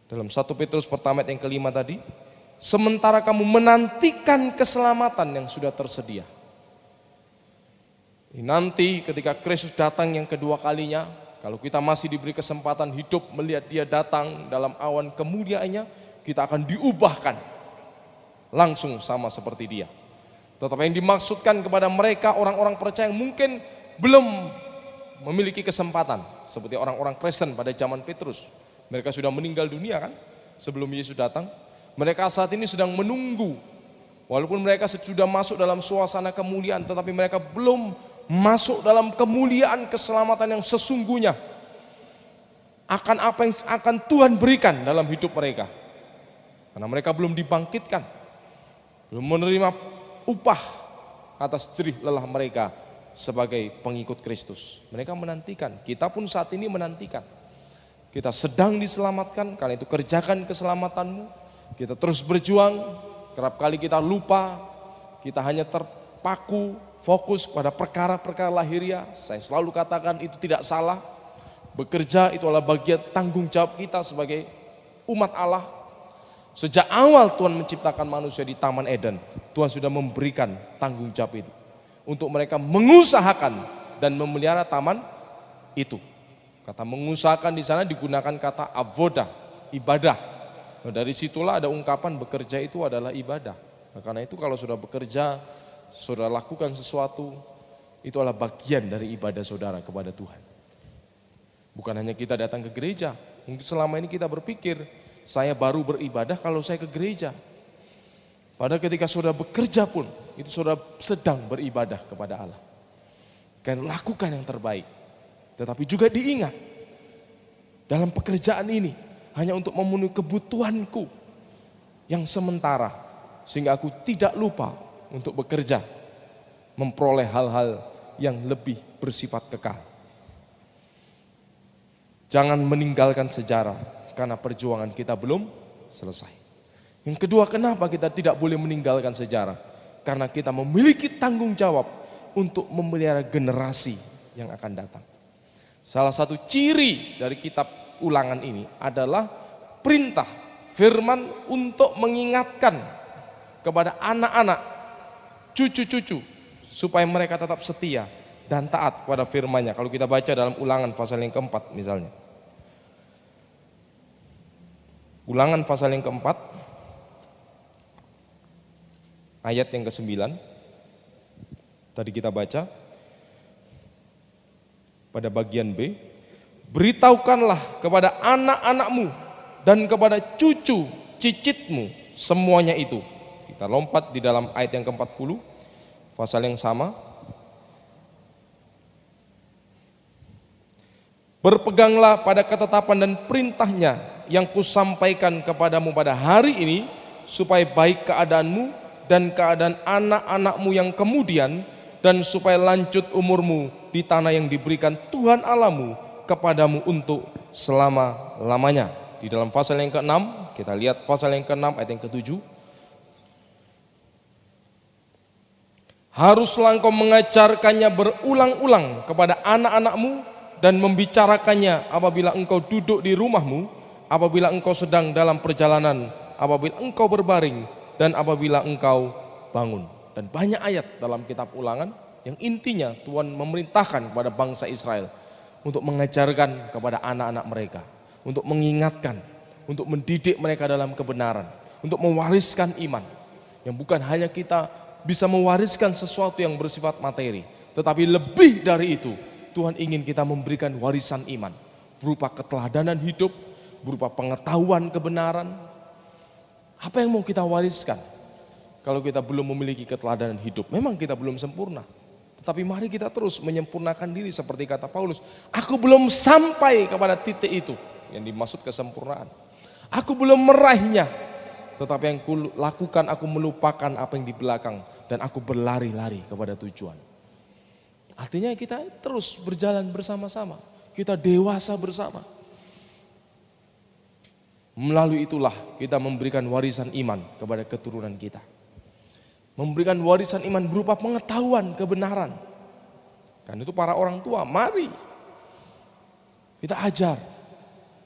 Dalam 1 Petrus pertama ayat yang kelima tadi, sementara kamu menantikan keselamatan yang sudah tersedia. Nanti ketika Kristus datang yang kedua kalinya, kalau kita masih diberi kesempatan hidup melihat Dia datang dalam awan kemuliaannya, kita akan diubahkan langsung sama seperti Dia. Tetapi yang dimaksudkan kepada mereka orang-orang percaya yang mungkin belum memiliki kesempatan, seperti orang-orang Kristen pada zaman Petrus. Mereka sudah meninggal dunia kan sebelum Yesus datang. Mereka saat ini sedang menunggu. Walaupun mereka sudah masuk dalam suasana kemuliaan, tetapi mereka belum masuk dalam kemuliaan keselamatan yang sesungguhnya. Akan apa yang akan Tuhan berikan dalam hidup mereka. Karena mereka belum dibangkitkan. Belum menerima upah atas jerih lelah mereka sebagai pengikut Kristus. Mereka menantikan, kita pun saat ini menantikan. Kita sedang diselamatkan, karena itu kerjakan keselamatanmu. Kita terus berjuang. Kerap kali kita lupa, kita hanya terpaku, fokus pada perkara-perkara lahiriah. Saya selalu katakan itu tidak salah. Bekerja itu adalah bagian tanggung jawab kita sebagai umat Allah. Sejak awal Tuhan menciptakan manusia di Taman Eden, Tuhan sudah memberikan tanggung jawab itu. Untuk mereka mengusahakan dan memelihara taman itu. Kata mengusahakan di sana digunakan kata avodah, ibadah. Nah, dari situlah ada ungkapan bekerja itu adalah ibadah. Nah, karena itu kalau sudah bekerja, saudara lakukan sesuatu, itu adalah bagian dari ibadah saudara kepada Tuhan. Bukan hanya kita datang ke gereja. Mungkin selama ini kita berpikir, saya baru beribadah kalau saya ke gereja. Padahal ketika saudara bekerja pun, itu saudara sedang beribadah kepada Allah. Karena lakukan yang terbaik. Tetapi juga diingat, dalam pekerjaan ini, hanya untuk memenuhi kebutuhanku yang sementara. Sehingga aku tidak lupa untuk bekerja, memperoleh hal-hal yang lebih bersifat kekal. Jangan meninggalkan sejarah, karena perjuangan kita belum selesai. Yang kedua, kenapa kita tidak boleh meninggalkan sejarah? Karena kita memiliki tanggung jawab untuk memelihara generasi yang akan datang. Salah satu ciri dari kitab Ulangan ini adalah perintah firman untuk mengingatkan kepada anak-anak, cucu-cucu, supaya mereka tetap setia dan taat kepada firman-Nya. Kalau kita baca dalam Ulangan pasal yang keempat misalnya. Ulangan pasal yang keempat, ayat yang ke-9, tadi kita baca pada bagian B. Beritahukanlah kepada anak-anakmu dan kepada cucu cicitmu semuanya itu. Kita lompat di dalam ayat yang ke-40, pasal yang sama. Berpeganglah pada ketetapan dan perintahnya yang kusampaikan kepadamu pada hari ini, supaya baik keadaanmu dan keadaan anak-anakmu yang kemudian, dan supaya lanjut umurmu di tanah yang diberikan Tuhan Allahmu kepadamu untuk selama-lamanya. Di dalam pasal yang ke-6, kita lihat pasal yang ke-6 ayat yang ke-7. Haruslah engkau mengajarkannya berulang-ulang kepada anak-anakmu dan membicarakannya apabila engkau duduk di rumahmu, apabila engkau sedang dalam perjalanan, apabila engkau berbaring, dan apabila engkau bangun. Dan banyak ayat dalam kitab Ulangan yang intinya Tuhan memerintahkan kepada bangsa Israel untuk mengajarkan kepada anak-anak mereka, untuk mengingatkan, untuk mendidik mereka dalam kebenaran, untuk mewariskan iman. Yang bukan hanya kita bisa mewariskan sesuatu yang bersifat materi, tetapi lebih dari itu, Tuhan ingin kita memberikan warisan iman berupa keteladanan hidup, berupa pengetahuan kebenaran. Apa yang mau kita wariskan? Kalau kita belum memiliki keteladanan hidup, memang kita belum sempurna. Tetapi mari kita terus menyempurnakan diri seperti kata Paulus. Aku belum sampai kepada titik itu yang dimaksud kesempurnaan. Aku belum meraihnya. Tetapi yang kulakukan, aku melupakan apa yang di belakang dan aku berlari-lari kepada tujuan. Artinya kita terus berjalan bersama-sama. Kita dewasa bersama. Melalui itulah kita memberikan warisan iman kepada keturunan kita. Memberikan warisan iman berupa pengetahuan kebenaran. Kan itu para orang tua, mari kita ajar.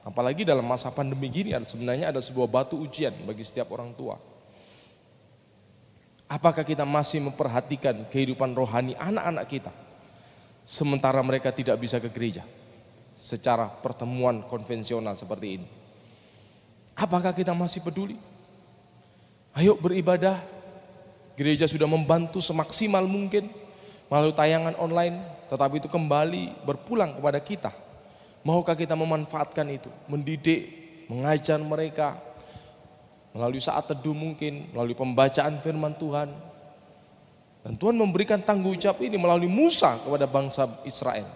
Apalagi dalam masa pandemi gini sebenarnya ada sebuah batu ujian bagi setiap orang tua. Apakah kita masih memperhatikan kehidupan rohani anak-anak kita sementara mereka tidak bisa ke gereja secara pertemuan konvensional seperti ini? Apakah kita masih peduli? Ayo beribadah. Gereja sudah membantu semaksimal mungkin melalui tayangan online, tetapi itu kembali berpulang kepada kita. Maukah kita memanfaatkan itu, mendidik, mengajar mereka melalui saat teduh mungkin, melalui pembacaan firman Tuhan. Dan Tuhan memberikan tanggung jawab ini melalui Musa kepada bangsa Israel.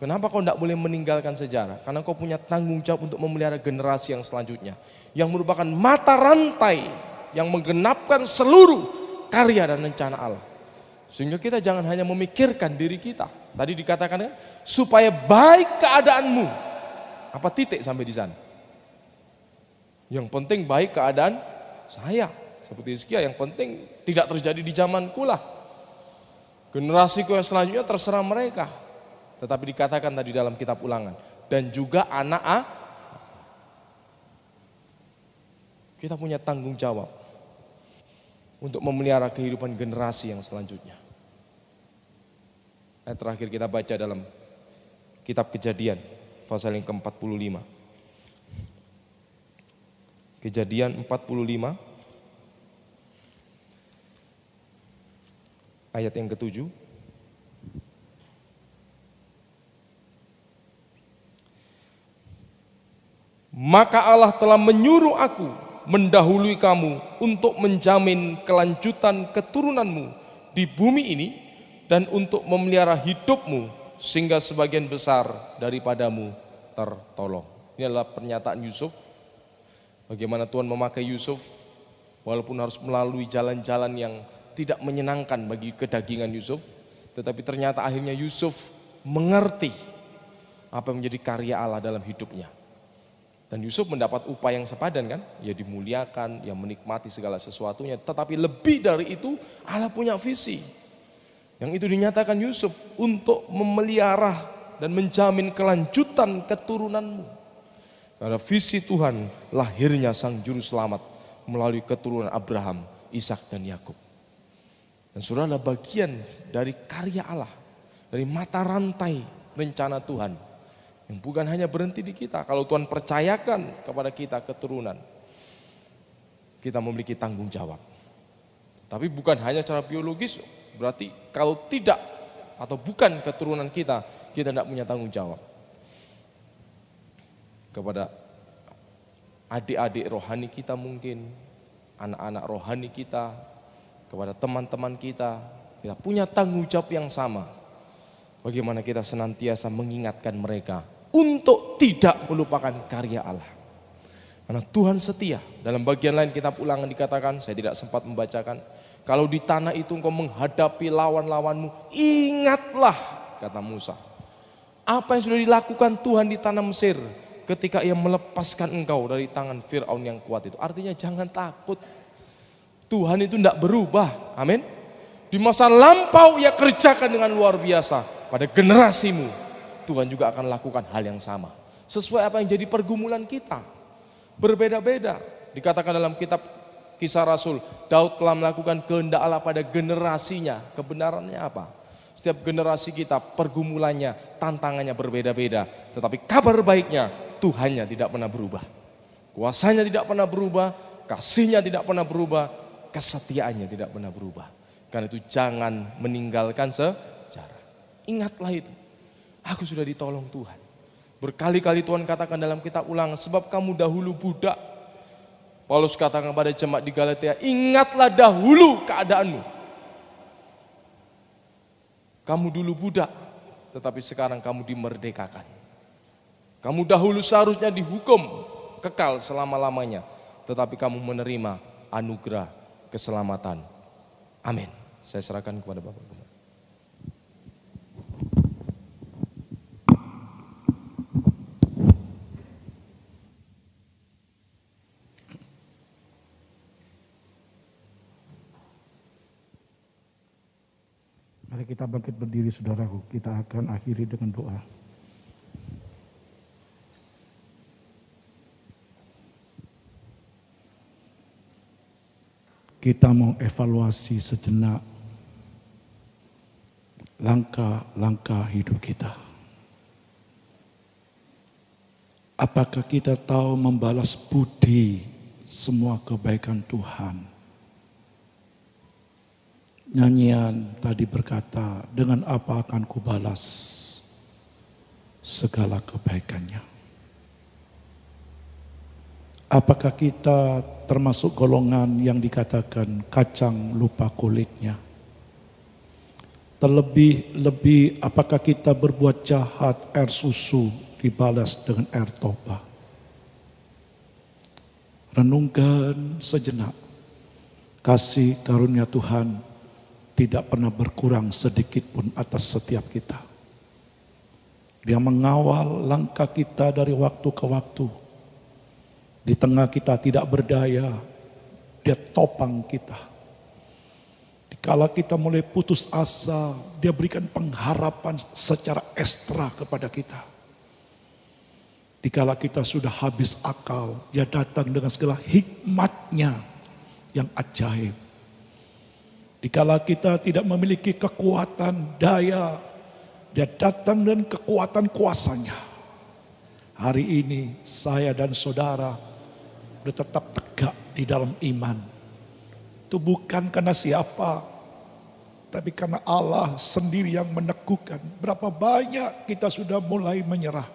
Kenapa kau tidak boleh meninggalkan sejarah? Karena kau punya tanggung jawab untuk memelihara generasi yang selanjutnya, yang merupakan mata rantai yang menggenapkan seluruh karya dan rencana Allah. Sehingga kita jangan hanya memikirkan diri kita. Tadi dikatakan kan, supaya baik keadaanmu. Apa titik sampai di sana? Yang penting baik keadaan saya. Seperti Hizkia, yang penting tidak terjadi di zamanku lah. Generasiku yang selanjutnya terserah mereka. Tetapi dikatakan tadi dalam kitab Ulangan. Dan juga anak kita punya tanggung jawab untuk memelihara kehidupan generasi yang selanjutnya. Ayat terakhir kita baca dalam kitab Kejadian pasal yang ke-45. Kejadian 45 ayat yang ke-7. Maka Allah telah menyuruh aku mendahului kamu untuk menjamin kelanjutan keturunanmu di bumi ini dan untuk memelihara hidupmu sehingga sebagian besar daripadamu tertolong. Ini adalah pernyataan Yusuf. Bagaimana Tuhan memakai Yusuf walaupun harus melalui jalan-jalan yang tidak menyenangkan bagi kedagingan Yusuf, tetapi ternyata akhirnya Yusuf mengerti apa yang menjadi karya Allah dalam hidupnya. Dan Yusuf mendapat upah yang sepadan kan, ia dimuliakan, ia menikmati segala sesuatunya. Tetapi lebih dari itu Allah punya visi. Yang itu dinyatakan Yusuf untuk memelihara dan menjamin kelanjutan keturunanmu. Karena visi Tuhan lahirnya sang juru selamat melalui keturunan Abraham, Ishak dan Yakub. Dan saudara bagian dari karya Allah, dari mata rantai rencana Tuhan. Yang bukan hanya berhenti di kita. Kalau Tuhan percayakan kepada kita keturunan, kita memiliki tanggung jawab. Tapi bukan hanya secara biologis, berarti kalau tidak atau bukan keturunan kita, kita tidak punya tanggung jawab. Kepada adik-adik rohani kita mungkin, anak-anak rohani kita, kepada teman-teman kita punya tanggung jawab yang sama. Bagaimana kita senantiasa mengingatkan mereka untuk tidak melupakan karya Allah. Karena Tuhan setia. Dalam bagian lain kitab Ulangan dikatakan, saya tidak sempat membacakan, kalau di tanah itu engkau menghadapi lawan-lawanmu, ingatlah kata Musa. Apa yang sudah dilakukan Tuhan di tanah Mesir ketika ia melepaskan engkau dari tangan Fir'aun yang kuat itu. Artinya jangan takut. Tuhan itu tidak berubah. Amin. Di masa lampau ia kerjakan dengan luar biasa. Pada generasimu Tuhan juga akan lakukan hal yang sama. Sesuai apa yang jadi pergumulan kita. Berbeda-beda. Dikatakan dalam kitab Kisah Rasul, Daud telah melakukan kehendak Allah pada generasinya. Kebenarannya apa? Setiap generasi kita pergumulannya, tantangannya berbeda-beda. Tetapi kabar baiknya, Tuhannya tidak pernah berubah. Kuasanya tidak pernah berubah, kasihnya tidak pernah berubah, kesetiaannya tidak pernah berubah. Karena itu jangan meninggalkan sejarah. Ingatlah itu. Aku sudah ditolong Tuhan. Berkali-kali Tuhan katakan dalam kitab Ulangan, sebab kamu dahulu budak. Paulus katakan pada jemaat di Galatia, ingatlah dahulu keadaanmu. Kamu dulu budak, tetapi sekarang kamu dimerdekakan. Kamu dahulu seharusnya dihukum kekal selama-lamanya, tetapi kamu menerima anugerah keselamatan. Amin. Saya serahkan kepada Bapak. Mari kita bangkit berdiri saudaraku, kita akan akhiri dengan doa. Kita mau evaluasi sejenak langkah-langkah hidup kita. Apakah kita tahu membalas budi semua kebaikan Tuhan? Nyanyian tadi berkata, dengan apa akan kubalas segala kebaikannya. Apakah kita termasuk golongan yang dikatakan kacang lupa kulitnya? Terlebih-lebih apakah kita berbuat jahat, air susu dibalas dengan air toba? Renungkan sejenak, kasih karunia Tuhan tidak pernah berkurang sedikit pun atas setiap kita. Dia mengawal langkah kita dari waktu ke waktu. Di tengah kita tidak berdaya, Dia topang kita. Dikala kita mulai putus asa, Dia berikan pengharapan secara ekstra kepada kita. Dikala kita sudah habis akal, Dia datang dengan segala hikmat-Nya yang ajaib. Dikala kita tidak memiliki kekuatan, daya, Dia datang dengan kekuatan kuasanya. Hari ini saya dan saudara sudah tetap tegak di dalam iman. Itu bukan karena siapa, tapi karena Allah sendiri yang meneguhkan. Berapa banyak kita sudah mulai menyerah.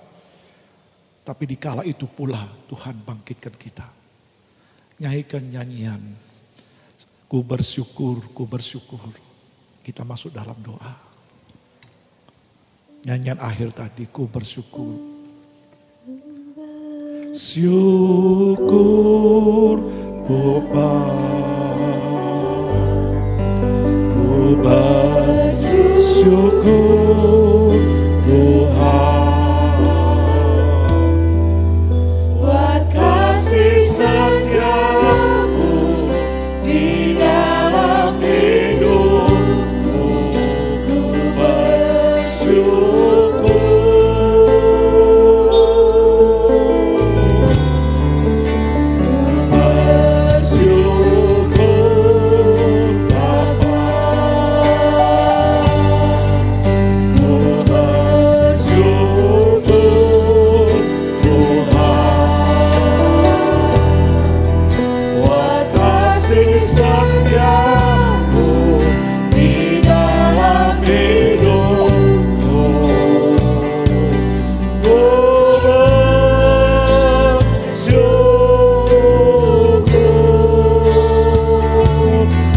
Tapi dikala itu pula Tuhan bangkitkan kita. Nyanyikan nyanyian. Ku bersyukur, ku bersyukur. Kita masuk dalam doa. Nyanyian akhir tadi, ku bersyukur. Syukur, ku bersyukur Tuhan. Buat kasih setiamu di dalam hidupku, ku bersyukur. Ku bersyukur Bapa, ku bersyukur Tuhan. Buat kasih setiamu di dalam hidupku, ku bersyukur,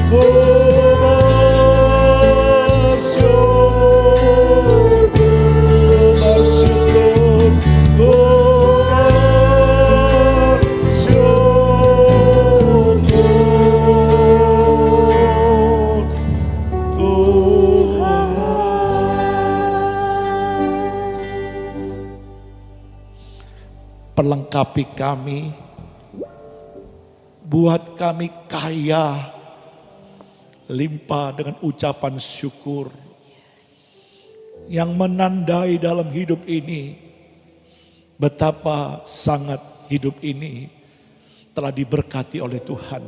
ku bersyukur, ku bersyukur. perlengkapi kami, buat kami kaya, limpah dengan ucapan syukur yang menandai dalam hidup ini betapa sangat hidup ini telah diberkati oleh Tuhan.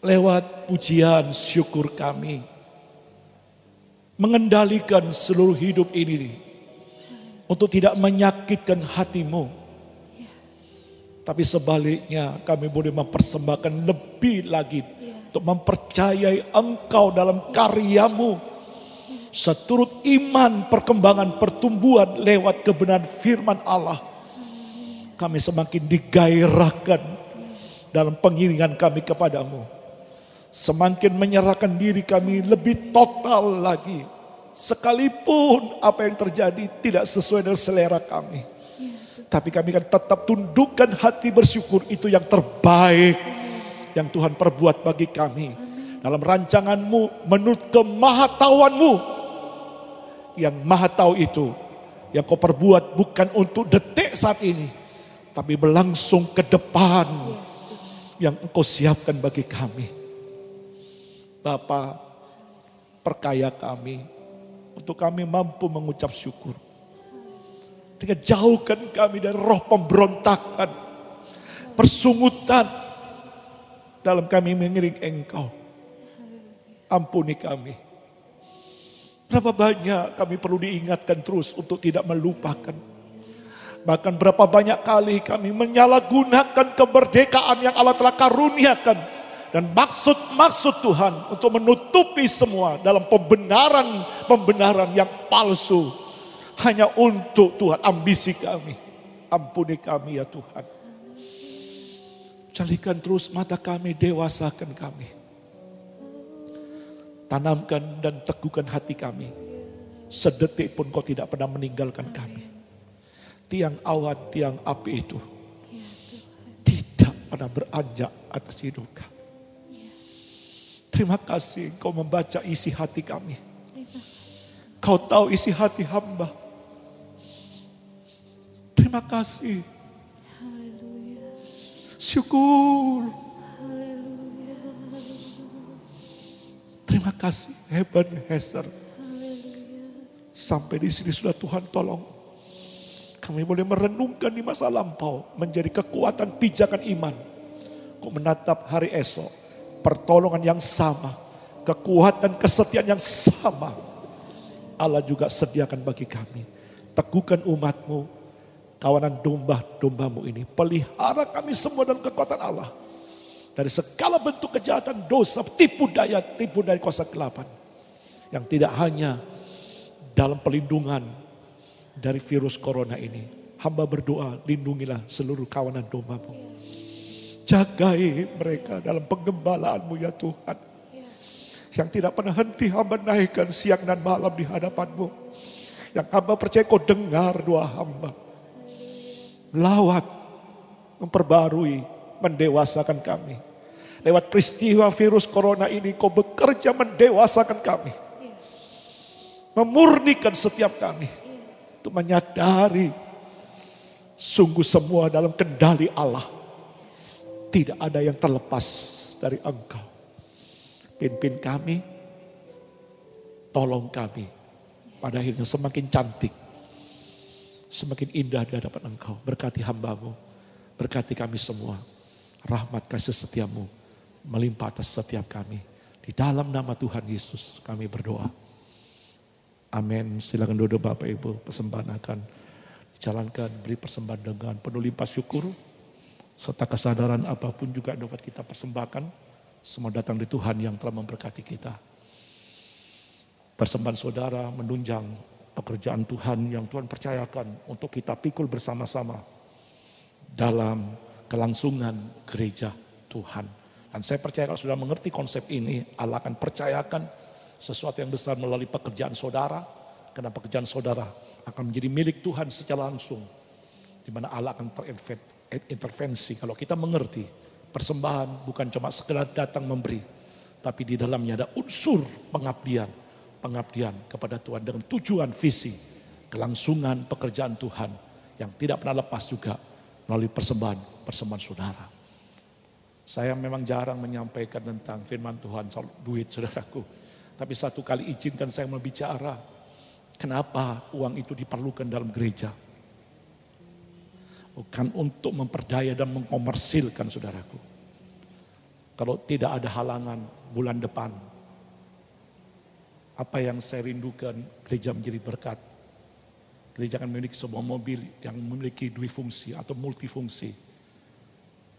Lewat pujian syukur kami mengendalikan seluruh hidup ini untuk tidak menyakitkan hatimu. Tapi sebaliknya kami boleh mempersembahkan lebih lagi untuk mempercayai Engkau dalam karyamu. Seturut iman, perkembangan, pertumbuhan lewat kebenaran firman Allah. Kami semakin digairahkan dalam pengiringan kami kepadamu. Semakin menyerahkan diri kami lebih total lagi. Sekalipun apa yang terjadi tidak sesuai dengan selera kami. Tapi kami akan tetap tundukkan hati bersyukur, itu yang terbaik yang Tuhan perbuat bagi kami. Dalam rancanganmu menurut kemahatauanmu. Yang maha tahu itu yang kau perbuat bukan untuk detik saat ini. Tapi berlangsung ke depan yang engkau siapkan bagi kami. Bapa, perkaya kami untuk kami mampu mengucap syukur. Dengan jauhkan kami dari roh pemberontakan, persungutan dalam kami mengiring Engkau. Ampuni kami. Berapa banyak kami perlu diingatkan terus untuk tidak melupakan. Bahkan berapa banyak kali kami menyalahgunakan kemerdekaan yang Allah telah karuniakan. Dan maksud-maksud Tuhan untuk menutupi semua dalam pembenaran yang palsu. Hanya untuk Tuhan, ambisi kami. Ampuni kami ya Tuhan. Jalikan terus mata kami, dewasakan kami. Tanamkan dan teguhkan hati kami. Sedetik pun kau tidak pernah meninggalkan kami. Tiang awan, tiang api itu tidak pernah beranjak atas hidup kami. Terima kasih kau membaca isi hati kami. Kau tahu isi hati hamba. Terima kasih. Syukur. Terima kasih Ebenezer. Sampai di sini sudah Tuhan tolong. Kami boleh merenungkan di masa lampau menjadi kekuatan pijakan iman. Kau menatap hari esok. Pertolongan yang sama, kekuatan kesetiaan yang sama, Allah juga sediakan bagi kami. Teguhkan umatmu, kawanan domba-dombamu ini. Pelihara kami semua dalam kekuatan Allah. Dari segala bentuk kejahatan, dosa, tipu daya kuasa kegelapan. Yang tidak hanya dalam pelindungan dari virus corona ini. Hamba berdoa, lindungilah seluruh kawanan dombamu. Jagai mereka dalam penggembalaanmu ya Tuhan. Yang tidak pernah henti hamba naikkan siang dan malam di hadapanmu. Yang hamba percaya kau dengar doa hamba. Melawat, memperbarui, mendewasakan kami. Lewat peristiwa virus corona ini kau bekerja mendewasakan kami. Memurnikan setiap kami. Untuk menyadari sungguh semua dalam kendali Allah. Tidak ada yang terlepas dari Engkau. Pimpin kami, tolong kami. Pada akhirnya semakin cantik, semakin indah di hadapan Engkau. Berkati hamba-Mu, berkati kami semua. Rahmat kasih setiamu melimpah atas setiap kami. Di dalam nama Tuhan Yesus kami berdoa. Amin. Silakan duduk Bapak Ibu, persembahan akan dijalankan. Beri persembahan dengan penuh limpah syukur. Serta kesadaran apapun juga dapat kita persembahkan. Semua datang dari Tuhan yang telah memberkati kita. Persembahan saudara menunjang pekerjaan Tuhan yang Tuhan percayakan untuk kita pikul bersama-sama dalam kelangsungan gereja Tuhan. Dan saya percaya kalau sudah mengerti konsep ini, Allah akan percayakan sesuatu yang besar melalui pekerjaan saudara. Karena pekerjaan saudara akan menjadi milik Tuhan secara langsung. Di mana Allah akan intervensi kalau kita mengerti persembahan bukan cuma sekedar datang memberi, tapi di dalamnya ada unsur pengabdian kepada Tuhan dengan tujuan visi kelangsungan pekerjaan Tuhan yang tidak pernah lepas juga melalui persembahan saudara. Saya memang jarang menyampaikan tentang firman Tuhan soal duit saudaraku. Tapi satu kali izinkan saya berbicara. Kenapa uang itu diperlukan dalam gereja? Bukan untuk memperdaya dan mengkomersilkan saudaraku. Kalau tidak ada halangan bulan depan. Apa yang saya rindukan, gereja menjadi berkat. Gereja akan memiliki sebuah mobil yang memiliki dua fungsi atau multifungsi.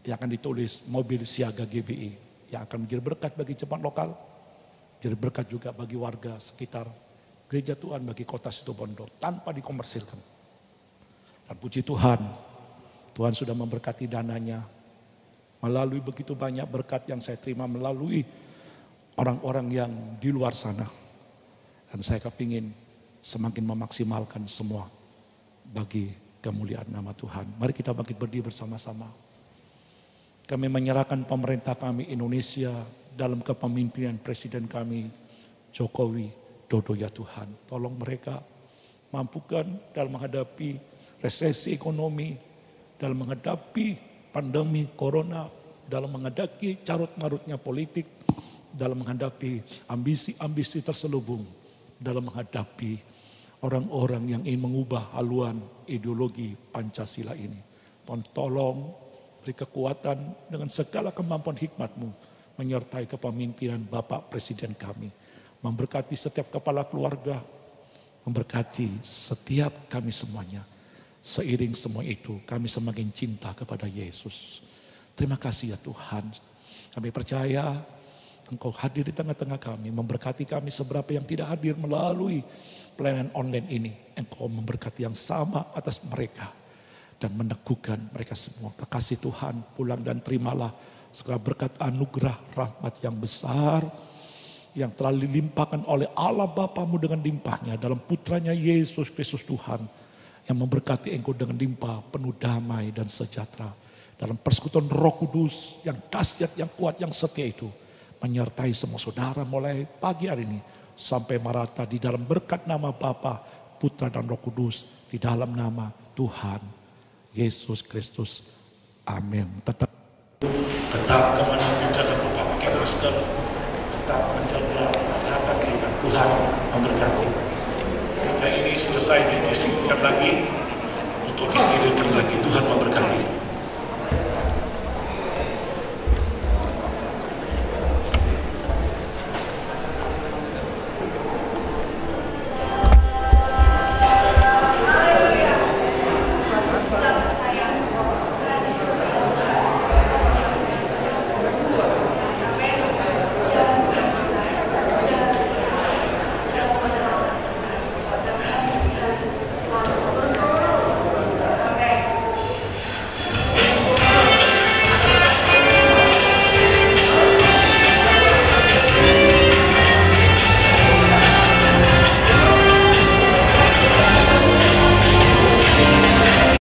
Yang akan ditulis mobil siaga GBI. Yang akan menjadi berkat bagi jemaat lokal. Jadi berkat juga bagi warga sekitar gereja Tuhan, bagi kota Situbondo. Tanpa dikomersilkan. Dan puji Tuhan, Tuhan sudah memberkati dananya. Melalui begitu banyak berkat yang saya terima melalui orang-orang yang di luar sana. Dan saya kepingin semakin memaksimalkan semua bagi kemuliaan nama Tuhan. Mari kita bangkit berdiri bersama-sama. Kami menyerahkan pemerintah kami Indonesia dalam kepemimpinan Presiden kami Jokowi Dodo ya Tuhan. Tolong mereka mampukan dalam menghadapi resesi ekonomi, dalam menghadapi pandemi corona, dalam menghadapi carut-marutnya politik, dalam menghadapi ambisi-ambisi terselubung, dalam menghadapi orang-orang yang ingin mengubah haluan ideologi Pancasila ini. Tolong beri kekuatan dengan segala kemampuan hikmat-Mu menyertai kepemimpinan Bapak Presiden kami. Memberkati setiap kepala keluarga, memberkati setiap kami semuanya. Seiring semua itu kami semakin cinta kepada Yesus. Terima kasih ya Tuhan. Kami percaya Engkau hadir di tengah-tengah kami, memberkati kami seberapa yang tidak hadir melalui pelayanan online ini. Engkau memberkati yang sama atas mereka. Dan meneguhkan mereka semua. Kekasih Tuhan pulang dan terimalah segala berkat anugerah rahmat yang besar. Yang telah dilimpahkan oleh Allah Bapamu dengan limpahnya dalam putranya Yesus Kristus Tuhan. Yang memberkati engkau dengan limpah penuh damai dan sejahtera. Dalam persekutuan Roh Kudus yang dahsyat, yang kuat, yang setia itu. Menyertai semua saudara mulai pagi hari ini. Sampai merata di dalam berkat nama Bapa, Putra dan Roh Kudus. Di dalam nama Tuhan Yesus Kristus. Amin. Tetap kemana-mana jangan lupa pakai masker. Tetap menjaga kesehatan kita. Tuhan memberkati. Kita ini selesai didiskusikan lagi untuk istirahat lagi. Tuhan memberkati.